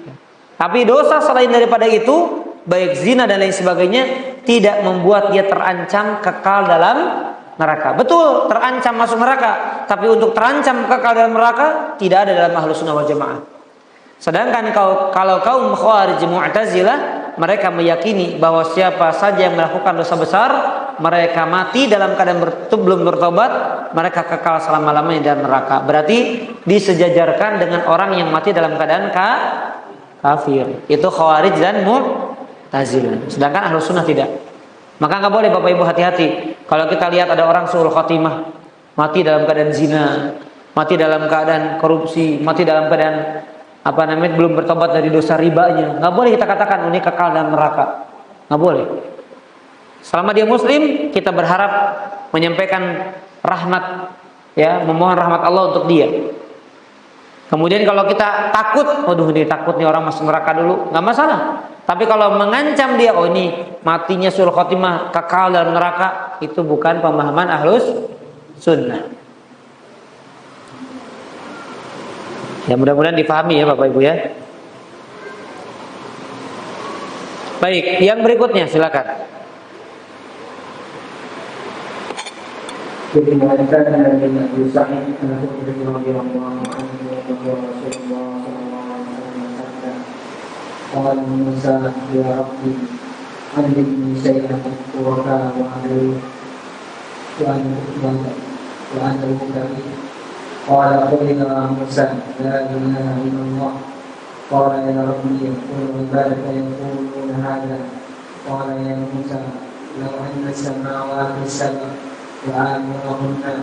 Tapi dosa selain daripada itu, baik zina dan lain sebagainya, tidak membuat dia terancam kekal dalam neraka. Betul, terancam masuk neraka. Tapi untuk terancam kekal dalam neraka, tidak ada dalam ahlu sunnah wal jamaah. Sedangkan kalau kaum Khawarij Mu'tazilah, mereka meyakini bahwa siapa saja yang melakukan dosa besar, mereka mati dalam keadaan belum bertobat, mereka kekal selama-lamanya dalam neraka. Berarti disejajarkan dengan orang yang mati dalam keadaan kafir. Itu Khawarij dan Mu'tazilah. Sedangkan Ahlus Sunnah tidak. Maka nggak boleh Bapak Ibu, hati-hati. Kalau kita lihat ada orang suul khotimah, mati dalam keadaan zina, mati dalam keadaan korupsi, mati dalam keadaan belum bertobat dari dosa ribanya, nggak boleh kita katakan ini kekal dalam neraka. Nggak boleh. Selama dia muslim, kita berharap menyampaikan rahmat, ya, memohon rahmat Allah untuk dia. Kemudian kalau kita takut, waduh ini takut nih orang masuk neraka dulu, nggak masalah. Tapi kalau mengancam dia, oh ini matinya suul khotimah, kekal dalam neraka, itu bukan pemahaman Ahlus Sunnah. Ya, mudah-mudahan dipahami ya Bapak Ibu ya. Baik, yang berikutnya silakan. Jadi mereka dari Nabi Sa'id radhiyallahu anhu Musa ya Rabbi anbitni syai'an qurra wa alayhi wa anta al-mutaqi qala qul ya Musa la ilaha illallah qala ya Rabbi qul ibadaka yaquluna hadha qala ya Musa law anna samawati sab'a wa amrahunna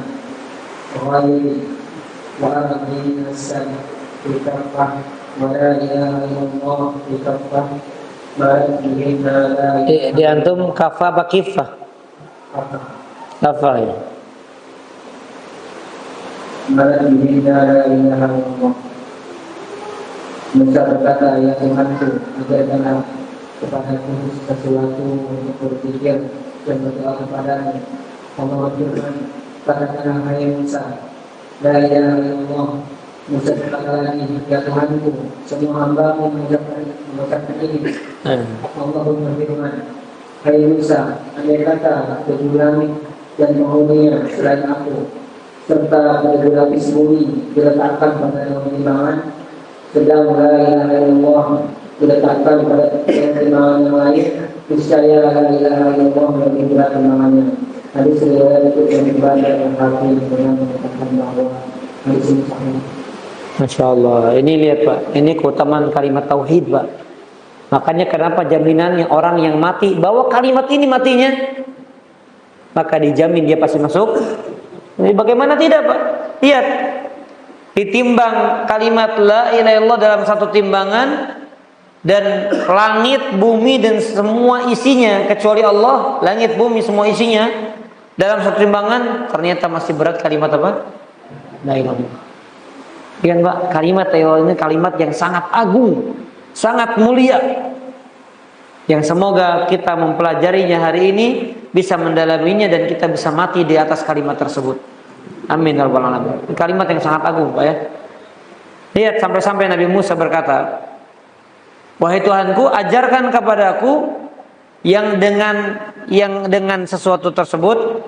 غيري وأرضين السماء بكفة ولا إله إلا الله بكفة بارك بهن لا Di antum kafa apa kifah? Kafa ya. بارك بهن لا إله إلا الله. Musa berkata, ya Tuhanku, ajarkanlah kepadaku sesuatu untuk berpikir dan berdoa kepadamu. Allah berfirman, katakanlah hai Musa, la ilaha illallah. Musa berkata lagi, ya Tuhanku, semua hamba-Mu mengucapkan ini. Allah berfirman, hai Musa, andai kata tujuh langit dan penghuninya selain aku, serta tujuh lapis bumi diletakkan pada timbangan, sedang la ilaha illallah diletakkan pada timbangan yang lain, niscaya la ilaha illallah lebih berat timbangannya. Hadis riwayat Ibnu Hibban dan Hakim dengan mengatakan bahwa hadis ini sahih. Masya Allah, ini lihat Pak, ini keutamaan kalimat tauhid Pak. Makanya kenapa jaminannya orang yang mati bawa kalimat ini matinya, maka dijamin dia pasti masuk. Jadi bagaimana tidak Pak? Lihat, ditimbang kalimat la ilaha illallah dalam satu timbangan, dan langit, bumi dan semua isinya kecuali Allah, langit, bumi semua isinya dalam satu timbangan, ternyata masih berat kalimat apa? La ilaha illallah. Kan Pak, kalimat la ilaha ini kalimat yang sangat agung, sangat mulia, yang semoga kita mempelajarinya hari ini, bisa mendalaminya dan kita bisa mati di atas kalimat tersebut. Amin ya rabbal alamin. Kalimat yang sangat agung Pak ya. Lihat sampai-sampai Nabi Musa berkata, wahai Tuhanku, ajarkan kepadaku yang dengan sesuatu tersebut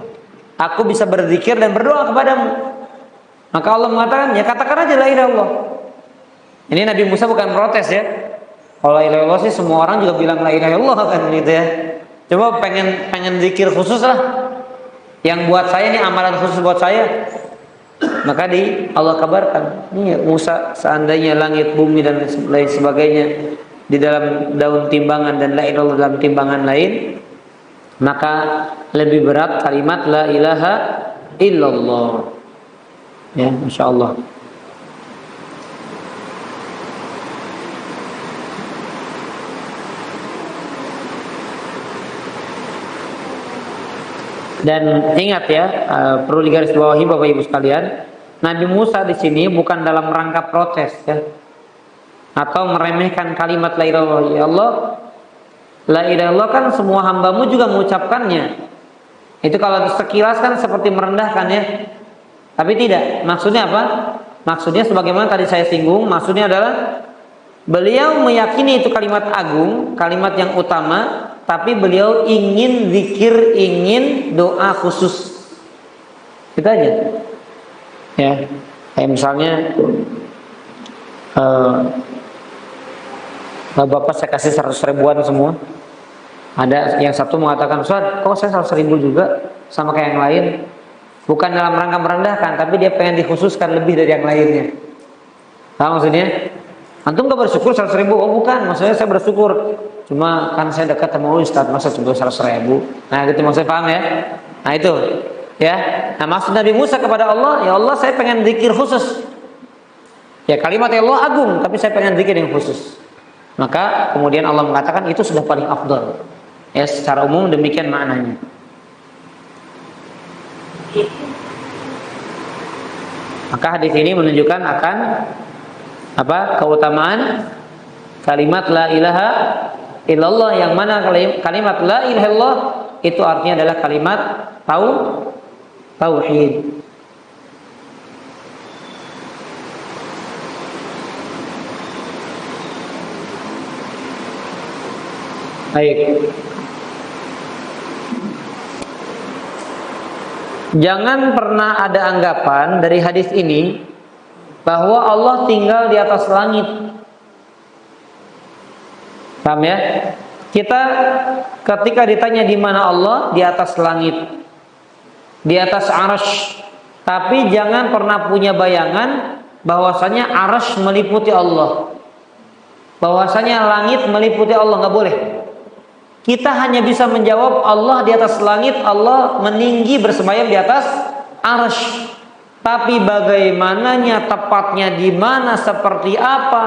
aku bisa berzikir dan berdoa kepadamu. Maka Allah mengatakan, ya katakan aja la ilaha illallah. Ini Nabi Musa bukan protes ya. Kalau la ilaha illallah sih semua orang juga bilang la ilaha illallah kan gitu ya. Coba pengen zikir khusus lah. Yang buat saya ini amalan khusus buat saya. Maka Allah kabarkan, ini Musa, seandainya langit, bumi dan lain sebagainya di dalam daun timbangan dan la ilaha illallah dalam timbangan lain, maka lebih berat kalimat la ilaha illallah. Ya, Masya Allah. Dan ingat ya, perlu digarisbawahi Bapak Ibu sekalian, Nabi Musa di sini bukan dalam rangka protes ya, atau meremehkan kalimat la ilaha illallah. La ilaha illallah kan semua hambamu juga mengucapkannya. Itu kalau sekilas kan seperti merendahkan ya. Tapi tidak. Maksudnya apa? Maksudnya sebagaimana tadi saya singgung, maksudnya adalah beliau meyakini itu kalimat agung, kalimat yang utama, tapi beliau ingin zikir, ingin doa khusus. Itu aja. Ya. Kayak misalnya Bapak saya kasih 100 ribuan semua. Ada yang satu mengatakan, Ustaz, kok saya 100 ribu juga sama kayak yang lain? Bukan dalam rangka merendahkan, tapi dia pengen dikhususkan lebih dari yang lainnya. Paham maksudnya? Antum gak bersyukur 100 ribu? Oh bukan, maksudnya saya bersyukur. Cuma kan saya dekat sama Ustaz, masa cuma 100 ribu? Nah gitu maksudnya, paham ya? Nah itu ya. Nah maksud Nabi Musa kepada Allah, ya Allah saya pengen zikir khusus. Ya kalimat ya Allah agung, tapi saya pengen zikir yang khusus. Maka kemudian Allah mengatakan itu sudah paling afdal. Ya secara umum demikian maknanya. Maka hadis ini menunjukkan akan apa? Keutamaan kalimat la ilaha illallah, yang mana kalimat la ilaha illallah itu artinya adalah kalimat tauhid. Baik. Jangan pernah ada anggapan dari hadis ini bahwa Allah tinggal di atas langit. Paham ya? Kita ketika ditanya di mana Allah, di atas langit, di atas arsy. Tapi jangan pernah punya bayangan bahwasanya arsy meliputi Allah, bahwasanya langit meliputi Allah, nggak boleh. Kita hanya bisa menjawab Allah di atas langit, Allah meninggi bersemayam di atas arsy. Tapi bagaimananya, tepatnya di mana, seperti apa,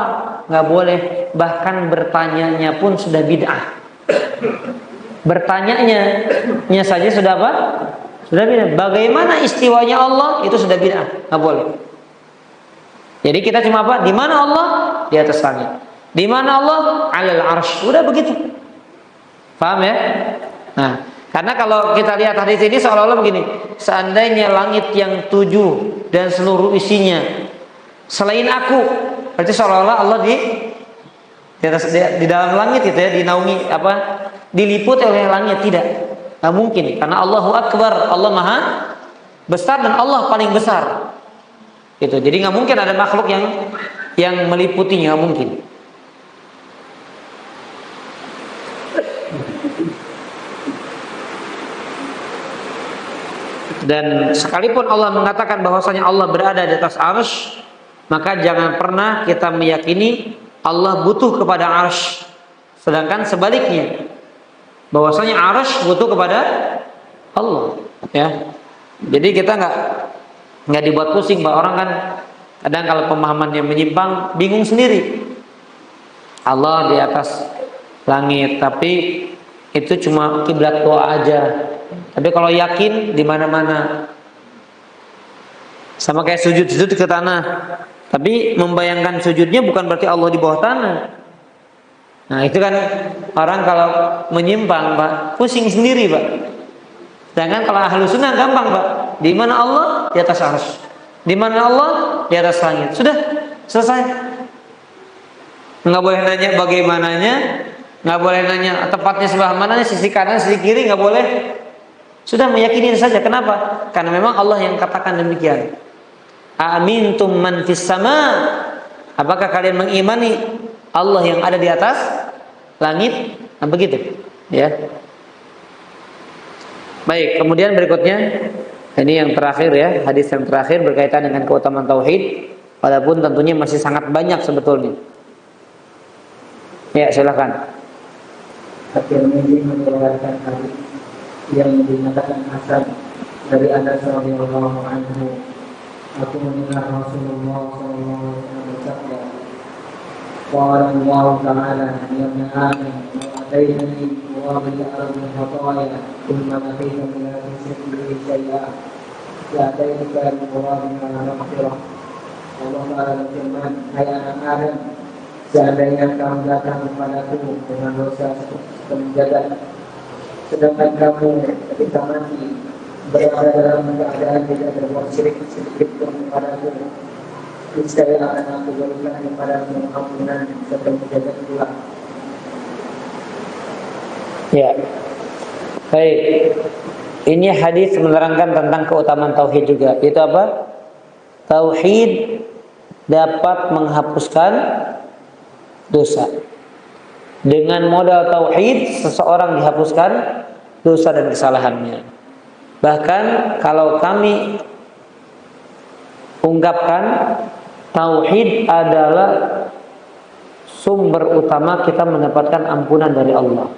nggak boleh. Bahkan bertanyanya pun sudah bid'ah. Bertanyanya saja sudah apa? Sudah bid'ah. Bagaimana istiwanya Allah, itu sudah bid'ah, nggak boleh. Jadi kita cuma apa? Di mana Allah? Di atas langit. Di mana Allah? Alal arsy. Udah begitu. Paham ya? Nah, karena kalau kita lihat hadis ini seolah-olah begini, seandainya langit yang 7 dan seluruh isinya selain aku, berarti seolah-olah Allah di atas, di dalam langit itu ya, dinaungi apa? Diliputi oleh langit. Tidak. Nggak mungkin, karena Allahu Akbar, Allah Maha besar dan Allah paling besar. Gitu. Jadi nggak mungkin ada makhluk yang meliputinya, nggak mungkin. Dan sekalipun Allah mengatakan bahwasanya Allah berada di atas arsy, maka jangan pernah kita meyakini Allah butuh kepada arsy. Sedangkan sebaliknya, bahwasanya arsy butuh kepada Allah. Ya, jadi kita nggak dibuat pusing. Bahwa orang kan kadang kalau pemahamannya menyimpang, bingung sendiri. Allah di atas langit, tapi itu cuma kiblat doa aja. Tapi kalau yakin di mana-mana, sama kayak sujud ke tanah. Tapi membayangkan sujudnya bukan berarti Allah di bawah tanah. Nah itu kan orang kalau menyimpang, Pak, pusing sendiri, Pak. Sedangkan kalau ahlu sunnah gampang, Pak. Di mana Allah? Di atas arsy. Di mana Allah? Di atas langit. Sudah selesai. Nggak boleh nanya bagaimananya, nggak boleh nanya tepatnya sebelah mana, sisi kanan, sisi kiri, nggak boleh. Sudah meyakini saja. Kenapa? Karena memang Allah yang katakan demikian. Amintum man fis sama. Apakah kalian mengimani Allah yang ada di atas langit? Nah, begitu. Ya. Baik, kemudian berikutnya ini yang terakhir ya, hadis yang terakhir berkaitan dengan keutamaan tauhid, walaupun tentunya masih sangat banyak sebetulnya. Ya, silakan. At-Tirmidzi meriwayatkan hadis yang dinyatakan hasan dari Anas radhiyallahu anhu. Aku mendengar Rasulullah sallallahu alaihi wasallam bersabda, qala Allah ta'ala ya Adam ataitani wa bil ardi khataya thumma ataitani la tusyrik shay'a la ataituka al-qur'ana maghfirah. Allah Ta'ala berfirman, hai anak Adam, seandainya kamu datang kepadaku dengan dosa sepenjagat, sedangkan kamu ketika mati berada dalam keadaan tidak berbuat syirik sedikit pun kepadaku, niscaya akan aku berikan kepadamu ampunan sepenjagat pula. Ya, baik. Ini hadis menerangkan tentang keutamaan tauhid juga. Itu apa? Tauhid dapat menghapuskan dosa. Dengan modal tauhid seseorang dihapuskan dosa dan kesalahannya. Bahkan kalau kami ungkapkan, tauhid adalah sumber utama kita mendapatkan ampunan dari Allah.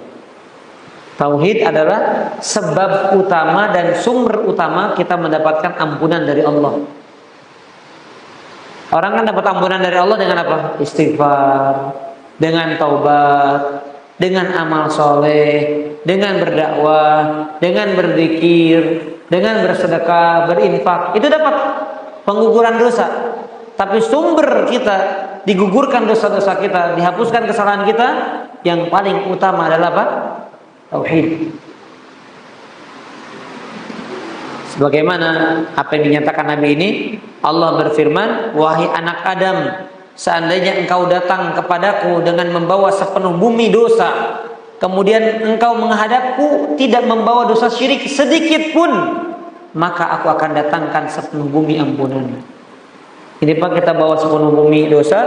Tauhid adalah sebab utama dan sumber utama kita mendapatkan ampunan dari Allah. Orang kan dapat ampunan dari Allah dengan apa? Istighfar, dengan taubat, dengan amal soleh, dengan berdakwah, dengan berzikir, dengan bersedekah, berinfak. Itu dapat pengguguran dosa. Tapi sumber kita digugurkan dosa-dosa kita, dihapuskan kesalahan kita, yang paling utama adalah apa? Tauhid. Sebagaimana apa yang dinyatakan Nabi ini, Allah berfirman, wahai anak Adam, seandainya engkau datang kepadaku dengan membawa sepenuh bumi dosa, kemudian engkau menghadapku tidak membawa dosa syirik sedikit pun, maka aku akan datangkan sepenuh bumi ampunan. Jadi Pak, kita bawa sepenuh bumi dosa,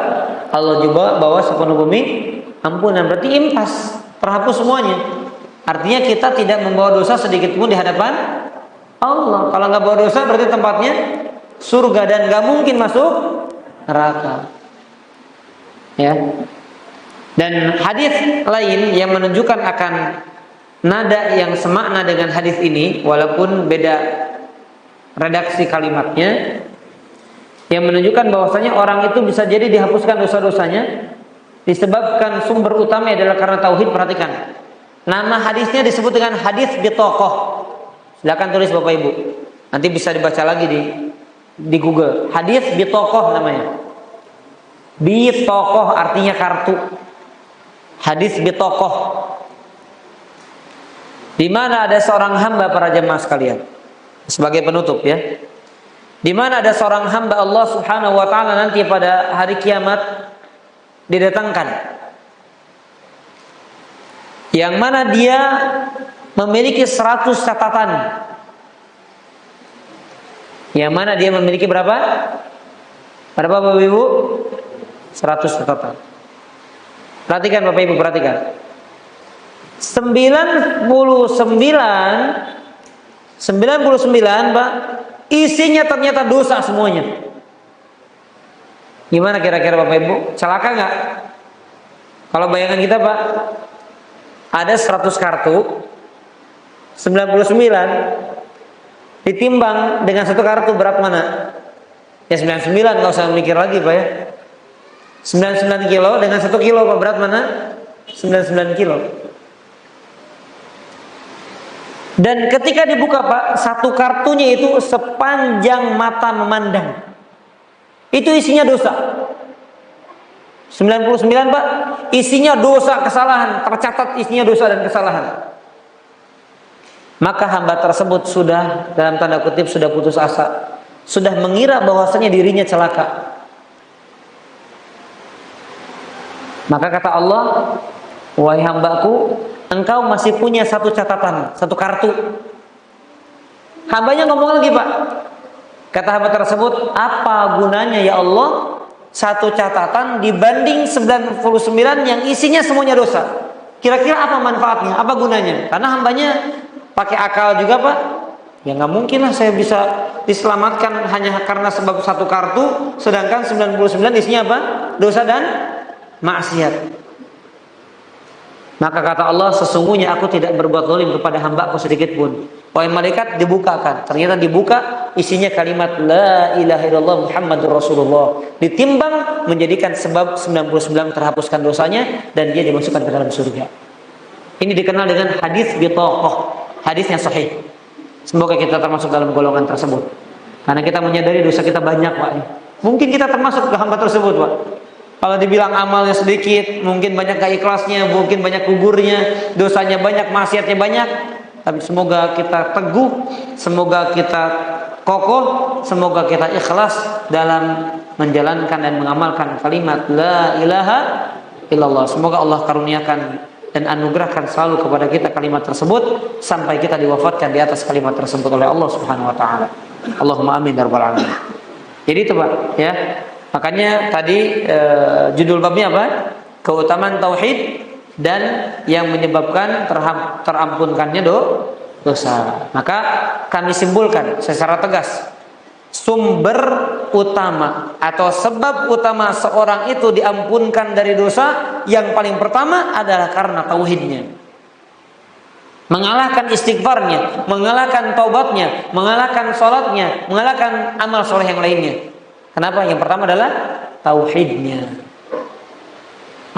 Allah juga bawa sepenuh bumi ampunan. Berarti impas, terhapus semuanya. Artinya kita tidak membawa dosa sedikit pun di hadapan Allah. Kalau nggak bawa dosa berarti tempatnya surga dan nggak mungkin masuk neraka. Ya. Dan hadis lain yang menunjukkan akan nada yang semakna dengan hadis ini, walaupun beda redaksi kalimatnya, yang menunjukkan bahwasanya orang itu bisa jadi dihapuskan dosa-dosanya disebabkan sumber utama adalah karena tauhid. Perhatikan, nama hadisnya disebut dengan hadis bitaqah. Silakan tulis Bapak Ibu, nanti bisa dibaca lagi di Google. Hadis bitaqah namanya. Bitaqah artinya kartu. Hadis bitaqah. Di mana ada seorang hamba, para jemaah sekalian, sebagai penutup ya. Di mana ada seorang hamba Allah Subhanahu wa taala nanti pada hari kiamat didatangkan, yang mana dia memiliki 100 catatan. Yang mana dia memiliki berapa? Berapa Bapak Ibu? 100 catatan. Perhatikan Bapak Ibu, perhatikan. 99 Pak, isinya ternyata dosa semuanya. Gimana kira-kira Bapak Ibu? Celaka nggak? Kalau bayangan kita Pak, ada 100 kartu, 99 ditimbang dengan satu kartu berat mana? Ya 99, nggak usah mikir lagi Pak ya. 99 kilo dengan 1 kilo Pak, berat mana? 99 kilo. Dan ketika dibuka Pak, satu kartunya itu sepanjang mata memandang. Itu isinya dosa. 99 Pak, isinya dosa, kesalahan, tercatat isinya dosa dan kesalahan. Maka hamba tersebut sudah, dalam tanda kutip, sudah putus asa, sudah mengira bahwasanya dirinya celaka. Maka kata Allah, wahai hambaku, engkau masih punya satu catatan, satu kartu. Hambanya ngomong lagi Pak, kata hamba tersebut, apa gunanya ya Allah satu catatan dibanding 99 yang isinya semuanya dosa? Kira-kira apa manfaatnya, apa gunanya? Karena hambanya pakai akal juga Pak. Ya nggak mungkin lah saya bisa diselamatkan hanya karena sebab satu kartu, sedangkan 99 isinya apa? Dosa dan maksiat. Maka kata Allah, sesungguhnya aku tidak berbuat zalim kepada hamba-Ku sedikit pun. Wahai malaikat, dibukakan. Ternyata dibuka, isinya kalimat La ilaha illallah Muhammadur Rasulullah. Ditimbang menjadikan sebab 99 terhapuskan dosanya dan dia dimasukkan ke dalam surga. Ini dikenal dengan hadis bitaqah, hadisnya sahih. Semoga kita termasuk dalam golongan tersebut. Karena kita menyadari dosa kita banyak Pak. Mungkin kita termasuk ke hamba tersebut Pak. Kalau dibilang amalnya sedikit, mungkin banyak keikhlasnya, mungkin banyak gugurnya, dosanya banyak, maksiatnya banyak. Tapi semoga kita teguh, semoga kita kokoh, semoga kita ikhlas dalam menjalankan dan mengamalkan kalimat La ilaha illallah. Semoga Allah karuniakan dan anugerahkan selalu kepada kita kalimat tersebut sampai kita diwafatkan di atas kalimat tersebut oleh Allah Subhanahu wa taala. Allahumma amin ya rabbal alamin. Jadi itu Pak ya. Makanya tadi judul babnya apa? Keutamaan tauhid dan yang menyebabkan terampunkannya dosa. Maka kami simpulkan secara tegas, sumber utama atau sebab utama seorang itu diampunkan dari dosa yang paling pertama adalah karena tauhidnya. Mengalahkan istighfarnya, mengalahkan taubatnya, mengalahkan sholatnya, mengalahkan amal soleh yang lainnya. Kenapa? Yang pertama adalah tauhidnya.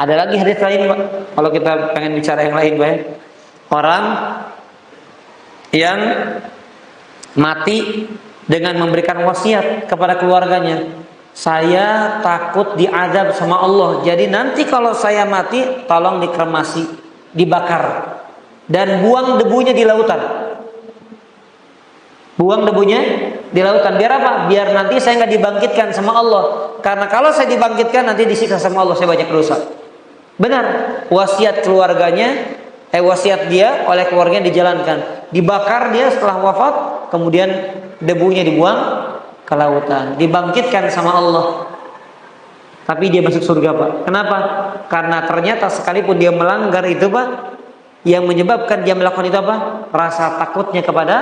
Ada lagi hadis lain, Pak. Kalau kita pengen bicara yang lain, Pak. Orang yang mati dengan memberikan wasiat kepada keluarganya, saya takut diazab sama Allah. Jadi nanti kalau saya mati, tolong dikremasi, dibakar, dan buang debunya di lautan. Buang debunya di lautan. Biar apa? Biar nanti saya nggak dibangkitkan sama Allah. Karena kalau saya dibangkitkan nanti disiksa sama Allah, saya banyak dosa. Benar. Wasiat keluarganya, wasiat dia oleh keluarganya dijalankan. Dibakar dia setelah wafat, kemudian debunya dibuang ke lautan. Dibangkitkan sama Allah. Tapi dia masuk surga, Pak. Kenapa? Karena ternyata sekalipun dia melanggar itu, Pak, yang menyebabkan dia melakukan itu apa? Rasa takutnya kepada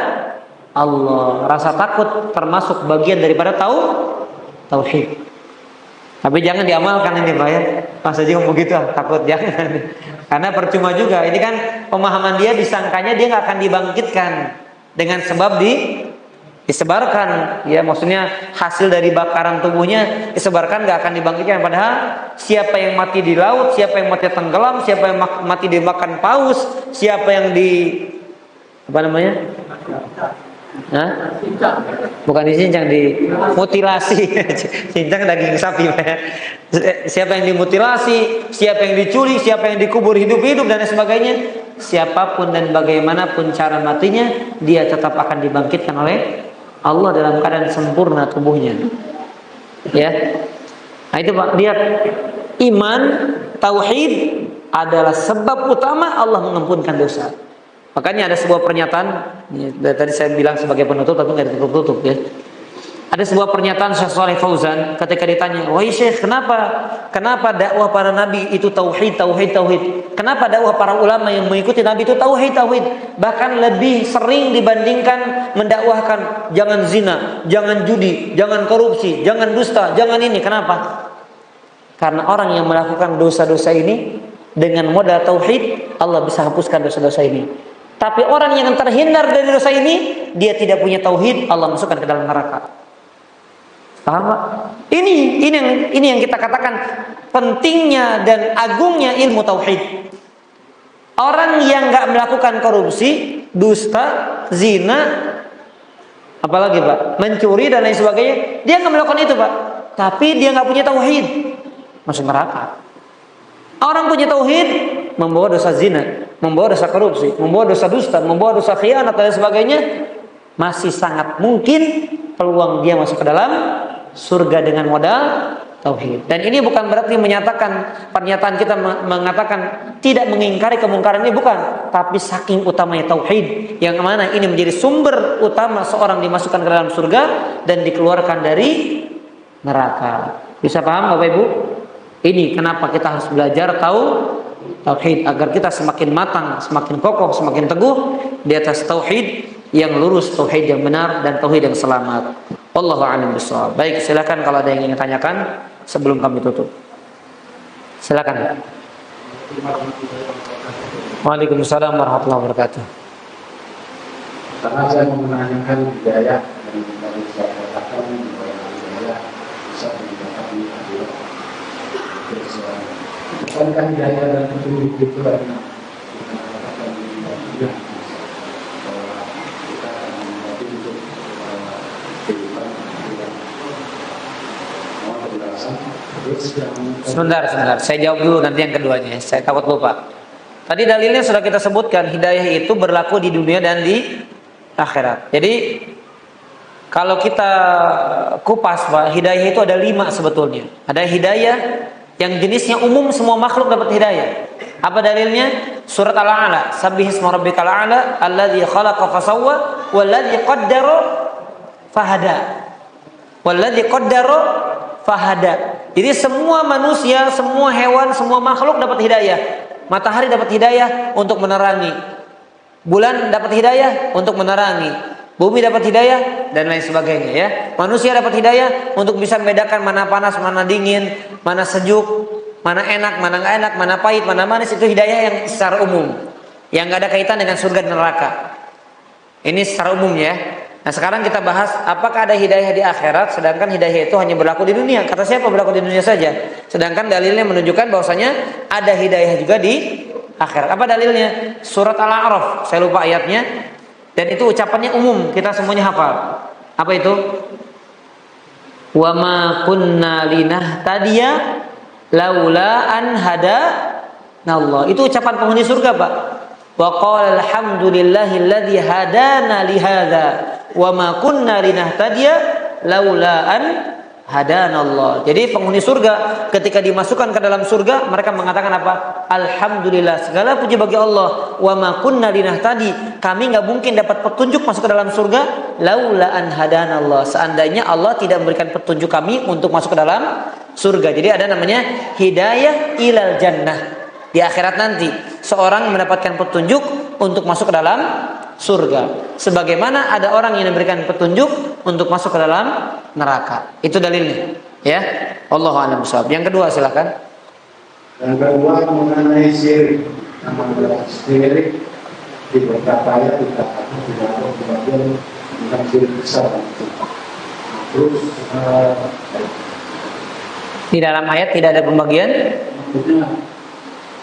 Allah. Rasa takut termasuk bagian daripada tauhid. Tapi jangan diamalkan ini, Pak, ya. Masa dia ngomong begitu, takut, jangan. Karena percuma juga. Ini kan pemahaman dia, disangkanya dia nggak akan dibangkitkan dengan sebab disebarkan, ya, maksudnya hasil dari bakaran tubuhnya disebarkan, nggak akan dibangkitkan. Padahal siapa yang mati di laut, siapa yang mati tenggelam, siapa yang mati dimakan paus, siapa yang Hah? Bukan dicincang, dimutilasi. Cincang daging sapi. Siapa yang dimutilasi, siapa yang diculik, siapa yang dikubur hidup-hidup dan sebagainya, siapapun dan bagaimanapun cara matinya, dia tetap akan dibangkitkan oleh Allah dalam keadaan sempurna tubuhnya. Ya. Nah itu, Pak, lihat, iman, tauhid adalah sebab utama Allah mengampunkan dosa. Makanya ada sebuah pernyataan, tadi saya bilang sebagai penutup tapi nggak ditutup-tutup, ya. Ada sebuah pernyataan Syekh Shalih Fauzan ketika ditanya, "Wahai Syekh, kenapa dakwah para nabi itu tauhid? Kenapa dakwah para ulama yang mengikuti nabi itu tauhid? Bahkan lebih sering dibandingkan mendakwahkan jangan zina, jangan judi, jangan korupsi, jangan dusta, jangan ini. Kenapa?" Karena orang yang melakukan dosa-dosa ini dengan modal tauhid, Allah bisa hapuskan dosa-dosa ini. Tapi orang yang terhindar dari dosa ini, dia tidak punya tauhid, Allah masukkan ke dalam neraka. Paham, Pak? Ini yang kita katakan pentingnya dan agungnya ilmu tauhid. Orang yang nggak melakukan korupsi, dusta, zina, apalagi, Pak, mencuri dan lain sebagainya, dia nggak melakukan itu, Pak. Tapi dia nggak punya tauhid, masuk neraka. Orang punya tauhid, membawa dosa zina, membawa dosa korupsi, membawa dosa dusta, membawa dosa khianat dan sebagainya, masih sangat mungkin peluang dia masuk ke dalam surga dengan modal tauhid. Dan ini bukan berarti pernyataan kita mengatakan tidak mengingkari kemungkaran, ini bukan, tapi saking utamanya tauhid, yang mana ini menjadi sumber utama seorang dimasukkan ke dalam surga dan dikeluarkan dari neraka. Bisa paham, Bapak Ibu? Ini kenapa kita harus belajar tauhid, agar kita semakin matang, semakin kokoh, semakin teguh di atas tauhid yang lurus, tauhid yang benar dan tauhid yang selamat. Wallahu a'lam bishawab. Baik, silakan kalau ada yang ingin tanyakan sebelum kami tutup. Silakan. Waalaikumsalam warahmatullahi wabarakatuh. Karena saya mau menanyakan hidayah dari saya katakan hidayah bisa mendapatkan hidayah. Bukankah hidayah dan petunjuk itu karena kita katakan hidayah bahwa kita akan menjadi untuk kehidupan kita. Mohon penjelasan. Sebentar, saya jawab dulu nanti yang keduanya. Saya takut lupa. Tadi dalilnya sudah kita sebutkan, hidayah itu berlaku di dunia dan di akhirat. Jadi kalau kita kupas, Pak, hidayah itu ada 5 sebetulnya. Ada hidayah yang jenisnya umum, semua makhluk dapat hidayah. Apa dalilnya? Surat Al-A'la, Sabbihisma rabbikal a'la alladzi khalaqa fasawwa walladzi qaddara fahada. Walladzi qaddara fahada. Jadi semua manusia, semua hewan, semua makhluk dapat hidayah. matahari dapat hidayah untuk menerangi, bulan dapat hidayah untuk menerangi, bumi dapat hidayah dan lain sebagainya ya. Manusia dapat hidayah untuk bisa membedakan mana panas, mana dingin, mana sejuk, mana enak, mana nggak enak, mana pahit, mana manis. Itu hidayah yang secara umum, yang nggak ada kaitan dengan surga dan neraka. Ini secara umum ya. Nah sekarang kita bahas apakah ada hidayah di akhirat, sedangkan hidayah itu hanya berlaku di dunia. Kata siapa berlaku di dunia saja? Sedangkan dalilnya menunjukkan bahwasanya ada hidayah juga di akhirat. Apa dalilnya? Surat Al-A'raf, saya lupa ayatnya. Dan itu ucapannya umum, kita semuanya hafal. Apa itu? Wa ma kunna linahtadiya laula an hadanallah. Itu ucapan penghuni surga, Pak. Wa qala alhamdulillahilladzi hadana li hadza wa ma kunna linahtadiya laula an hadanallah. Jadi penghuni surga ketika dimasukkan ke dalam surga mereka mengatakan apa? Alhamdulillah, segala puji bagi Allah. Wa ma kunna linahtadi, kami enggak mungkin dapat petunjuk masuk ke dalam surga laula an hadanallah, seandainya Allah tidak memberikan petunjuk kami untuk masuk ke dalam surga. Jadi ada namanya hidayah ilal jannah. Di akhirat nanti seorang mendapatkan petunjuk untuk masuk ke dalam surga, sebagaimana ada orang yang diberikan petunjuk untuk masuk ke dalam neraka. Itu dalilnya ya. Allahu a'lam bishawab. Yang kedua silakan. Yang kedua mengenai syirik. Nama syirik di beberapa ayat dikatakan tidak ada pembagian tentang syirik besar. Terus di dalam ayat tidak ada pembagian. Maksudnya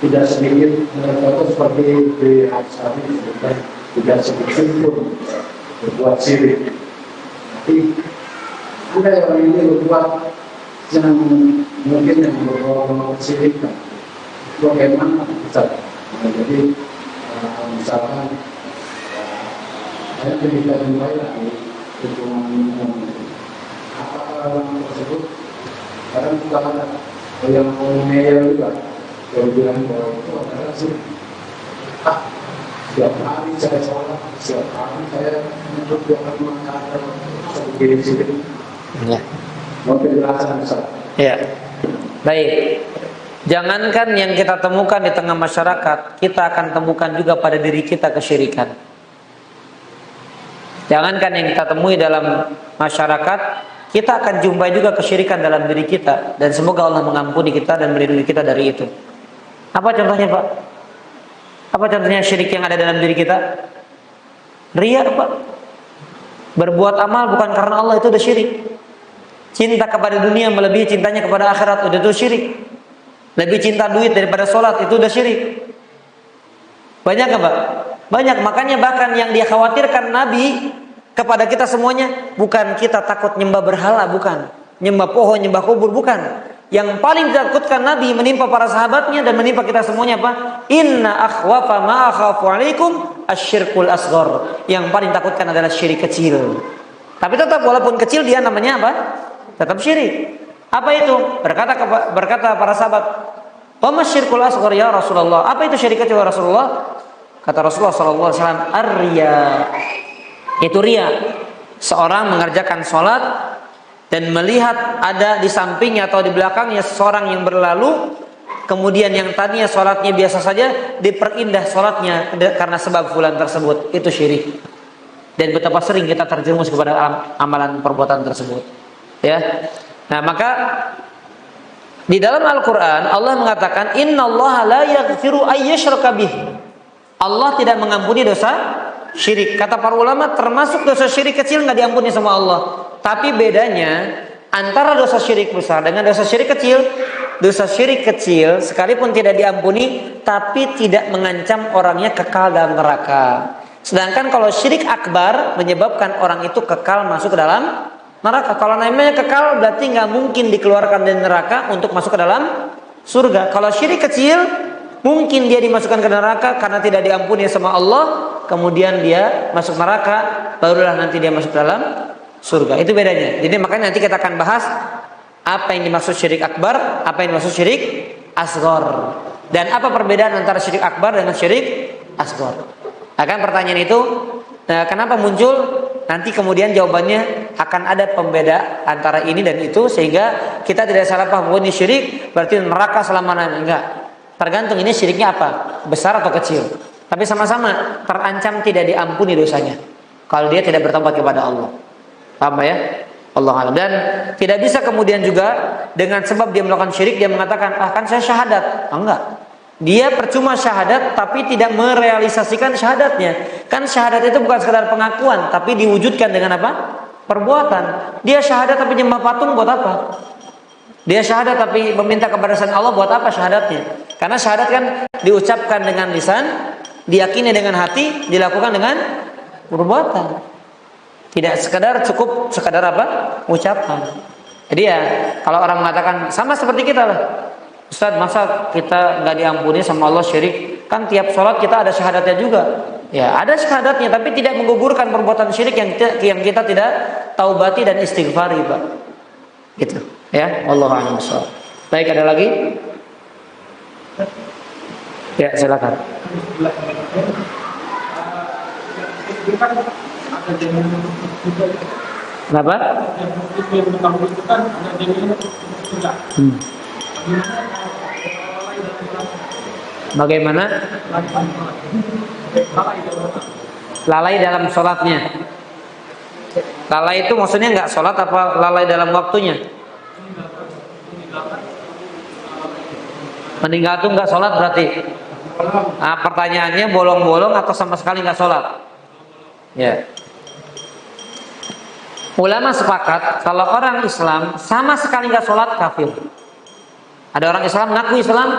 tidak sedikit contoh seperti di Al-Sari disebutkan tidak sedikit pun berbuat syirik. Tapi ada orang ini berbuat yang mungkin yang berbuat syirik. Bagaimana Ustaz? Jadi misalkan saya tidak membayar hubungan apakah orang tersebut kadang juga ada yang mengeyel juga. Kalau bilang bahwa itu adalah syirik. Setiap hari saya sholat, setiap hari saya menuntut Tuhan mengatakan sebagai syirik. Ya. Mau penjelasan besar. Ya. Baik. Jangankan yang kita temukan di tengah masyarakat, kita akan temukan juga pada diri kita kesyirikan. Jangankan yang kita temui dalam masyarakat, kita akan jumpai juga kesyirikan dalam diri kita. Dan semoga Allah mengampuni kita dan melindungi kita dari itu. Apa contohnya Pak? Apa contohnya syirik yang ada dalam diri kita? Riya Pak. Berbuat amal bukan karena Allah, itu udah syirik. Cinta kepada dunia melebihi cintanya kepada akhirat, udah itu syirik. Lebih cinta duit daripada sholat, itu udah syirik. Banyak Pak? Banyak. Makanya bahkan yang dia khawatirkan Nabi kepada kita semuanya, bukan kita takut nyembah berhala, bukan. Nyembah pohon, nyembah kubur, bukan. Yang paling ditakutkan Nabi menimpa para sahabatnya dan menimpa kita semuanya apa? Inna akhwafa ma akhafu alaikum asyirkul asghar. Yang paling takutkan adalah syirik kecil. Tapi tetap walaupun kecil dia namanya apa? Tetap syirik. Apa itu? Berkata para sahabat, "Wa masyirkul asghar ya Rasulullah?" Apa itu syirik kecil ya Rasulullah? Kata Rasulullah sallallahu alaihi wasallam, "Ar-riya." Itu riya. Seorang mengerjakan salat dan melihat ada di sampingnya atau di belakangnya seseorang yang berlalu, kemudian yang tadinya sholatnya biasa saja diperindah sholatnya karena sebab fulan tersebut, itu syirik. Dan betapa sering kita terjerumus kepada amalan perbuatan tersebut ya. Nah maka di dalam Al-Quran Allah mengatakan innallaha la yaghfiru ayyushraka bih. Allah tidak mengampuni dosa syirik. Kata para ulama termasuk dosa syirik kecil nggak diampuni sama Allah. Tapi bedanya antara dosa syirik besar dengan dosa syirik kecil sekalipun tidak diampuni, tapi tidak mengancam orangnya kekal dalam neraka. Sedangkan kalau syirik akbar menyebabkan orang itu kekal masuk ke dalam neraka. Kalau namanya kekal berarti nggak mungkin dikeluarkan dari neraka untuk masuk ke dalam surga. Kalau syirik kecil mungkin dia dimasukkan ke neraka karena tidak diampuni sama Allah, kemudian dia masuk neraka, barulah nanti dia masuk ke dalam surga. Itu bedanya. Jadi makanya nanti kita akan bahas apa yang dimaksud syirik akbar, apa yang dimaksud syirik asghar, dan apa perbedaan antara syirik akbar dengan syirik asghar. Akan pertanyaan itu kenapa muncul? Nanti kemudian jawabannya akan ada pembeda antara ini dan itu, sehingga kita tidak salah paham bahwa ini syirik berarti neraka selama-lamanya. Enggak. Tergantung ini syiriknya apa, besar atau kecil. Tapi sama-sama terancam tidak diampuni dosanya kalau dia tidak bertobat kepada Allah. Paham ya? Allah alam. Dan tidak bisa kemudian juga dengan sebab dia melakukan syirik dia mengatakan, kan saya syahadat. Enggak. Dia percuma syahadat tapi tidak merealisasikan syahadatnya. Kan syahadat itu bukan sekadar pengakuan, tapi diwujudkan dengan apa? Perbuatan. Dia syahadat tapi nyembah patung buat apa? Dia syahadat tapi meminta kepada selain Allah buat apa syahadatnya? Karena syahadat kan diucapkan dengan lisan, diyakini dengan hati, dilakukan dengan perbuatan. Tidak cukup sekadar apa? Ucapan. Jadi ya, kalau orang mengatakan sama seperti kita lah. Ustaz, masa kita nggak diampuni sama Allah syirik? Kan tiap sholat kita ada syahadatnya juga. Ya, ada syahadatnya, tapi tidak menggugurkan perbuatan syirik yang kita tidak taubati dan istighfari, Pak. Gitu. Ya, wallahu a'lam bishawab. Baik, ada lagi? Ya, silakan. Kenapa? Bagaimana? Lalai dalam sholatnya. Lalai itu maksudnya nggak sholat apa lalai dalam waktunya? Meninggal itu nggak sholat berarti? Nah, pertanyaannya bolong-bolong atau sama sekali nggak sholat? Ya. Ulama sepakat kalau orang Islam sama sekali nggak sholat kafir. Ada orang Islam ngaku Islam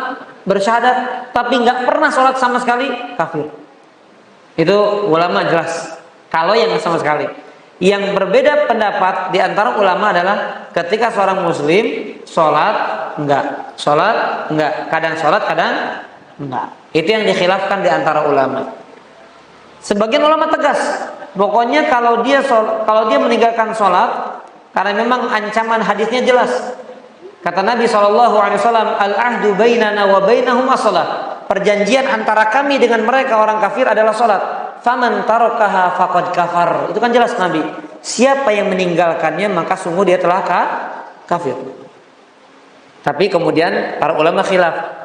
bersyahadat tapi nggak pernah sholat sama sekali kafir. Itu ulama jelas. Kalau yang sama sekali. Yang berbeda pendapat di antara ulama adalah ketika seorang muslim sholat enggak, kadang sholat kadang enggak. Itu yang dikhilafkan di antara ulama. Sebagian ulama tegas, pokoknya kalau dia meninggalkan sholat karena memang ancaman hadisnya jelas. Kata Nabi SAW, al-ahdu bainana wa bainahum as-salat. Perjanjian antara kami dengan mereka orang kafir adalah sholat. Faman tarakaha faqad kafar. Itu kan jelas Nabi. Siapa yang meninggalkannya maka sungguh dia telah kafir. Tapi kemudian para ulama khilaf.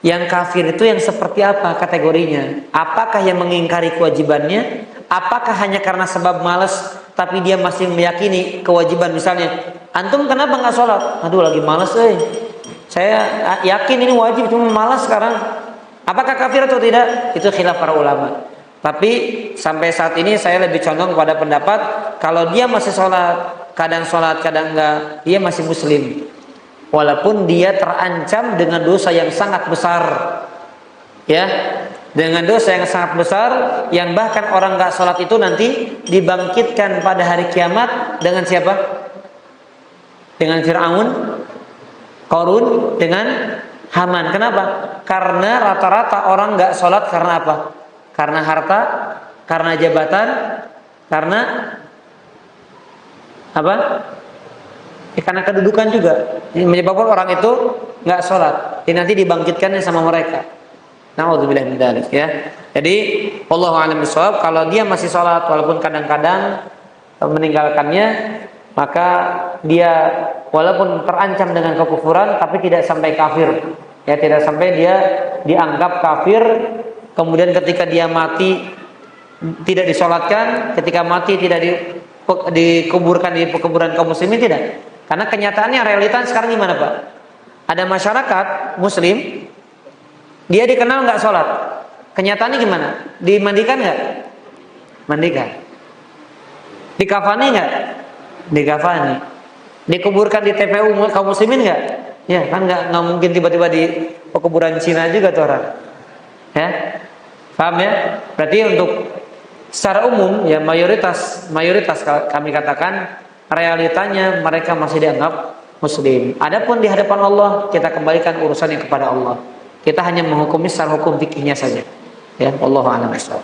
Yang kafir itu yang seperti apa kategorinya? Apakah yang mengingkari kewajibannya? Apakah hanya karena sebab malas tapi dia masih meyakini kewajiban? Misalnya, antum kenapa nggak sholat? Aduh lagi malas, saya yakin ini wajib cuma malas sekarang. Apakah kafir atau tidak? Itu khilaf para ulama. Tapi sampai saat ini saya lebih condong kepada pendapat kalau dia masih sholat kadang enggak, dia masih muslim. Walaupun dia terancam dengan dosa yang sangat besar, ya, dengan dosa yang sangat besar, yang bahkan orang nggak sholat itu nanti dibangkitkan pada hari kiamat dengan siapa? Dengan Fir'aun, Qarun, dengan Haman. Kenapa? Karena rata-rata orang nggak sholat karena apa? Karena harta, karena jabatan, karena apa? Karena kedudukan juga menyebabkan orang itu nggak sholat. Jadi nanti dibangkitkannya sama mereka. Na'udzubillah min dzalik, ya. Jadi wallahu a'lam bishawab, kalau dia masih sholat walaupun kadang-kadang meninggalkannya, maka dia walaupun terancam dengan kekufuran tapi tidak sampai kafir. Ya, tidak sampai dia dianggap kafir. Kemudian ketika dia mati tidak disolatkan, ketika mati tidak dikuburkan di kuburan kaum muslimin, tidak. Karena kenyataannya realitas sekarang gimana, Pak? Ada masyarakat muslim, dia dikenal nggak sholat. Kenyataannya gimana? Dimandikan nggak? Mandikan. Dikafani nggak? Dikafani. Dikuburkan di TPU kaum muslimin nggak? Ya kan nggak mungkin tiba-tiba di kuburan Cina juga tuh orang. Ya, paham ya? Berarti untuk secara umum ya mayoritas kami katakan realitanya mereka masih dianggap muslim. Adapun di hadapan Allah kita kembalikan urusannya kepada Allah. Kita hanya menghukumi secara hukum fikihnya saja. Ya, wallahu a'lam bishawab.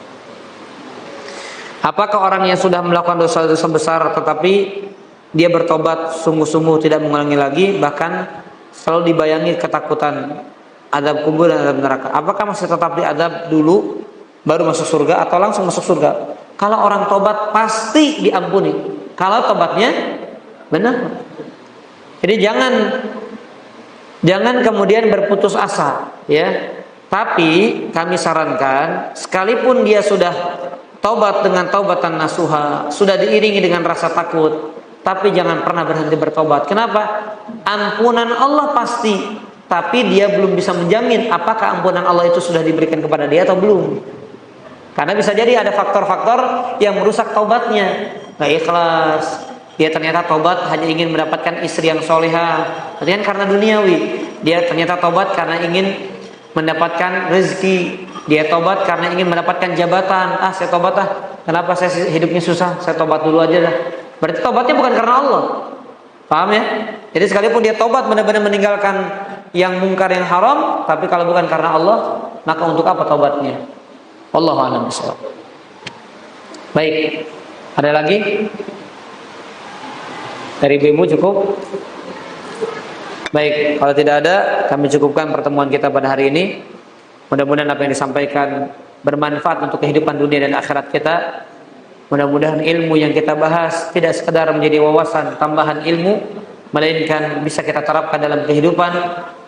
Apakah orang yang sudah melakukan dosa-dosa besar tetapi dia bertobat sungguh-sungguh tidak mengulangi lagi, bahkan selalu dibayangi ketakutan azab kubur dan azab neraka, apakah masih tetap diazab dulu baru masuk surga atau langsung masuk surga? Kalau orang tobat pasti diampuni. Kalau tobatnya benar. Jadi jangan kemudian berputus asa. ya. Tapi kami sarankan, sekalipun dia sudah taubat dengan taubatan nasuha, sudah diiringi dengan rasa takut, tapi jangan pernah berhenti bertobat. Kenapa? Ampunan Allah pasti, tapi dia belum bisa menjamin apakah ampunan Allah itu sudah diberikan kepada dia atau belum. Karena bisa jadi ada faktor-faktor yang merusak taubatnya, nggak ikhlas. Dia ternyata taubat hanya ingin mendapatkan istri yang solehah, artinya karena duniawi. Dia ternyata taubat karena ingin mendapatkan rezeki. Dia tobat karena ingin mendapatkan jabatan. Saya tobat kenapa saya hidupnya susah, saya tobat dulu aja dah. Berarti tobatnya bukan karena Allah. Paham ya? Jadi sekalipun dia tobat benar-benar meninggalkan yang mungkar, yang haram, tapi kalau bukan karena Allah, maka untuk apa tobatnya? Wallahu a'lam bishawab. Baik, ada lagi? Dari ibu cukup? Baik, kalau tidak ada, kami cukupkan pertemuan kita pada hari ini. Mudah-mudahan apa yang disampaikan bermanfaat untuk kehidupan dunia dan akhirat kita. Mudah-mudahan ilmu yang kita bahas tidak sekedar menjadi wawasan tambahan ilmu, melainkan bisa kita terapkan dalam kehidupan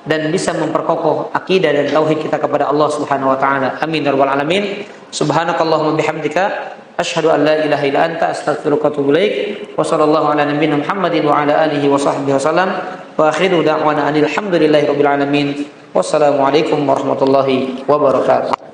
dan bisa memperkokoh akidah dan tauhid kita kepada Allah Subhanahu wa taala. Amin ya rabbal alamin. Subhanakallahumma bihamdika asyhadu an la ilaha illa anta astaghfiruka wa atubu ilaik. Wa sallallahu ala nabiyyina Muhammadin wa ala alihi wa sahbihi wasallam. Wa akhiru da'wana alhamdulillahi rabbil alamin. Wassalamualaikum warahmatullahi wabarakatuh.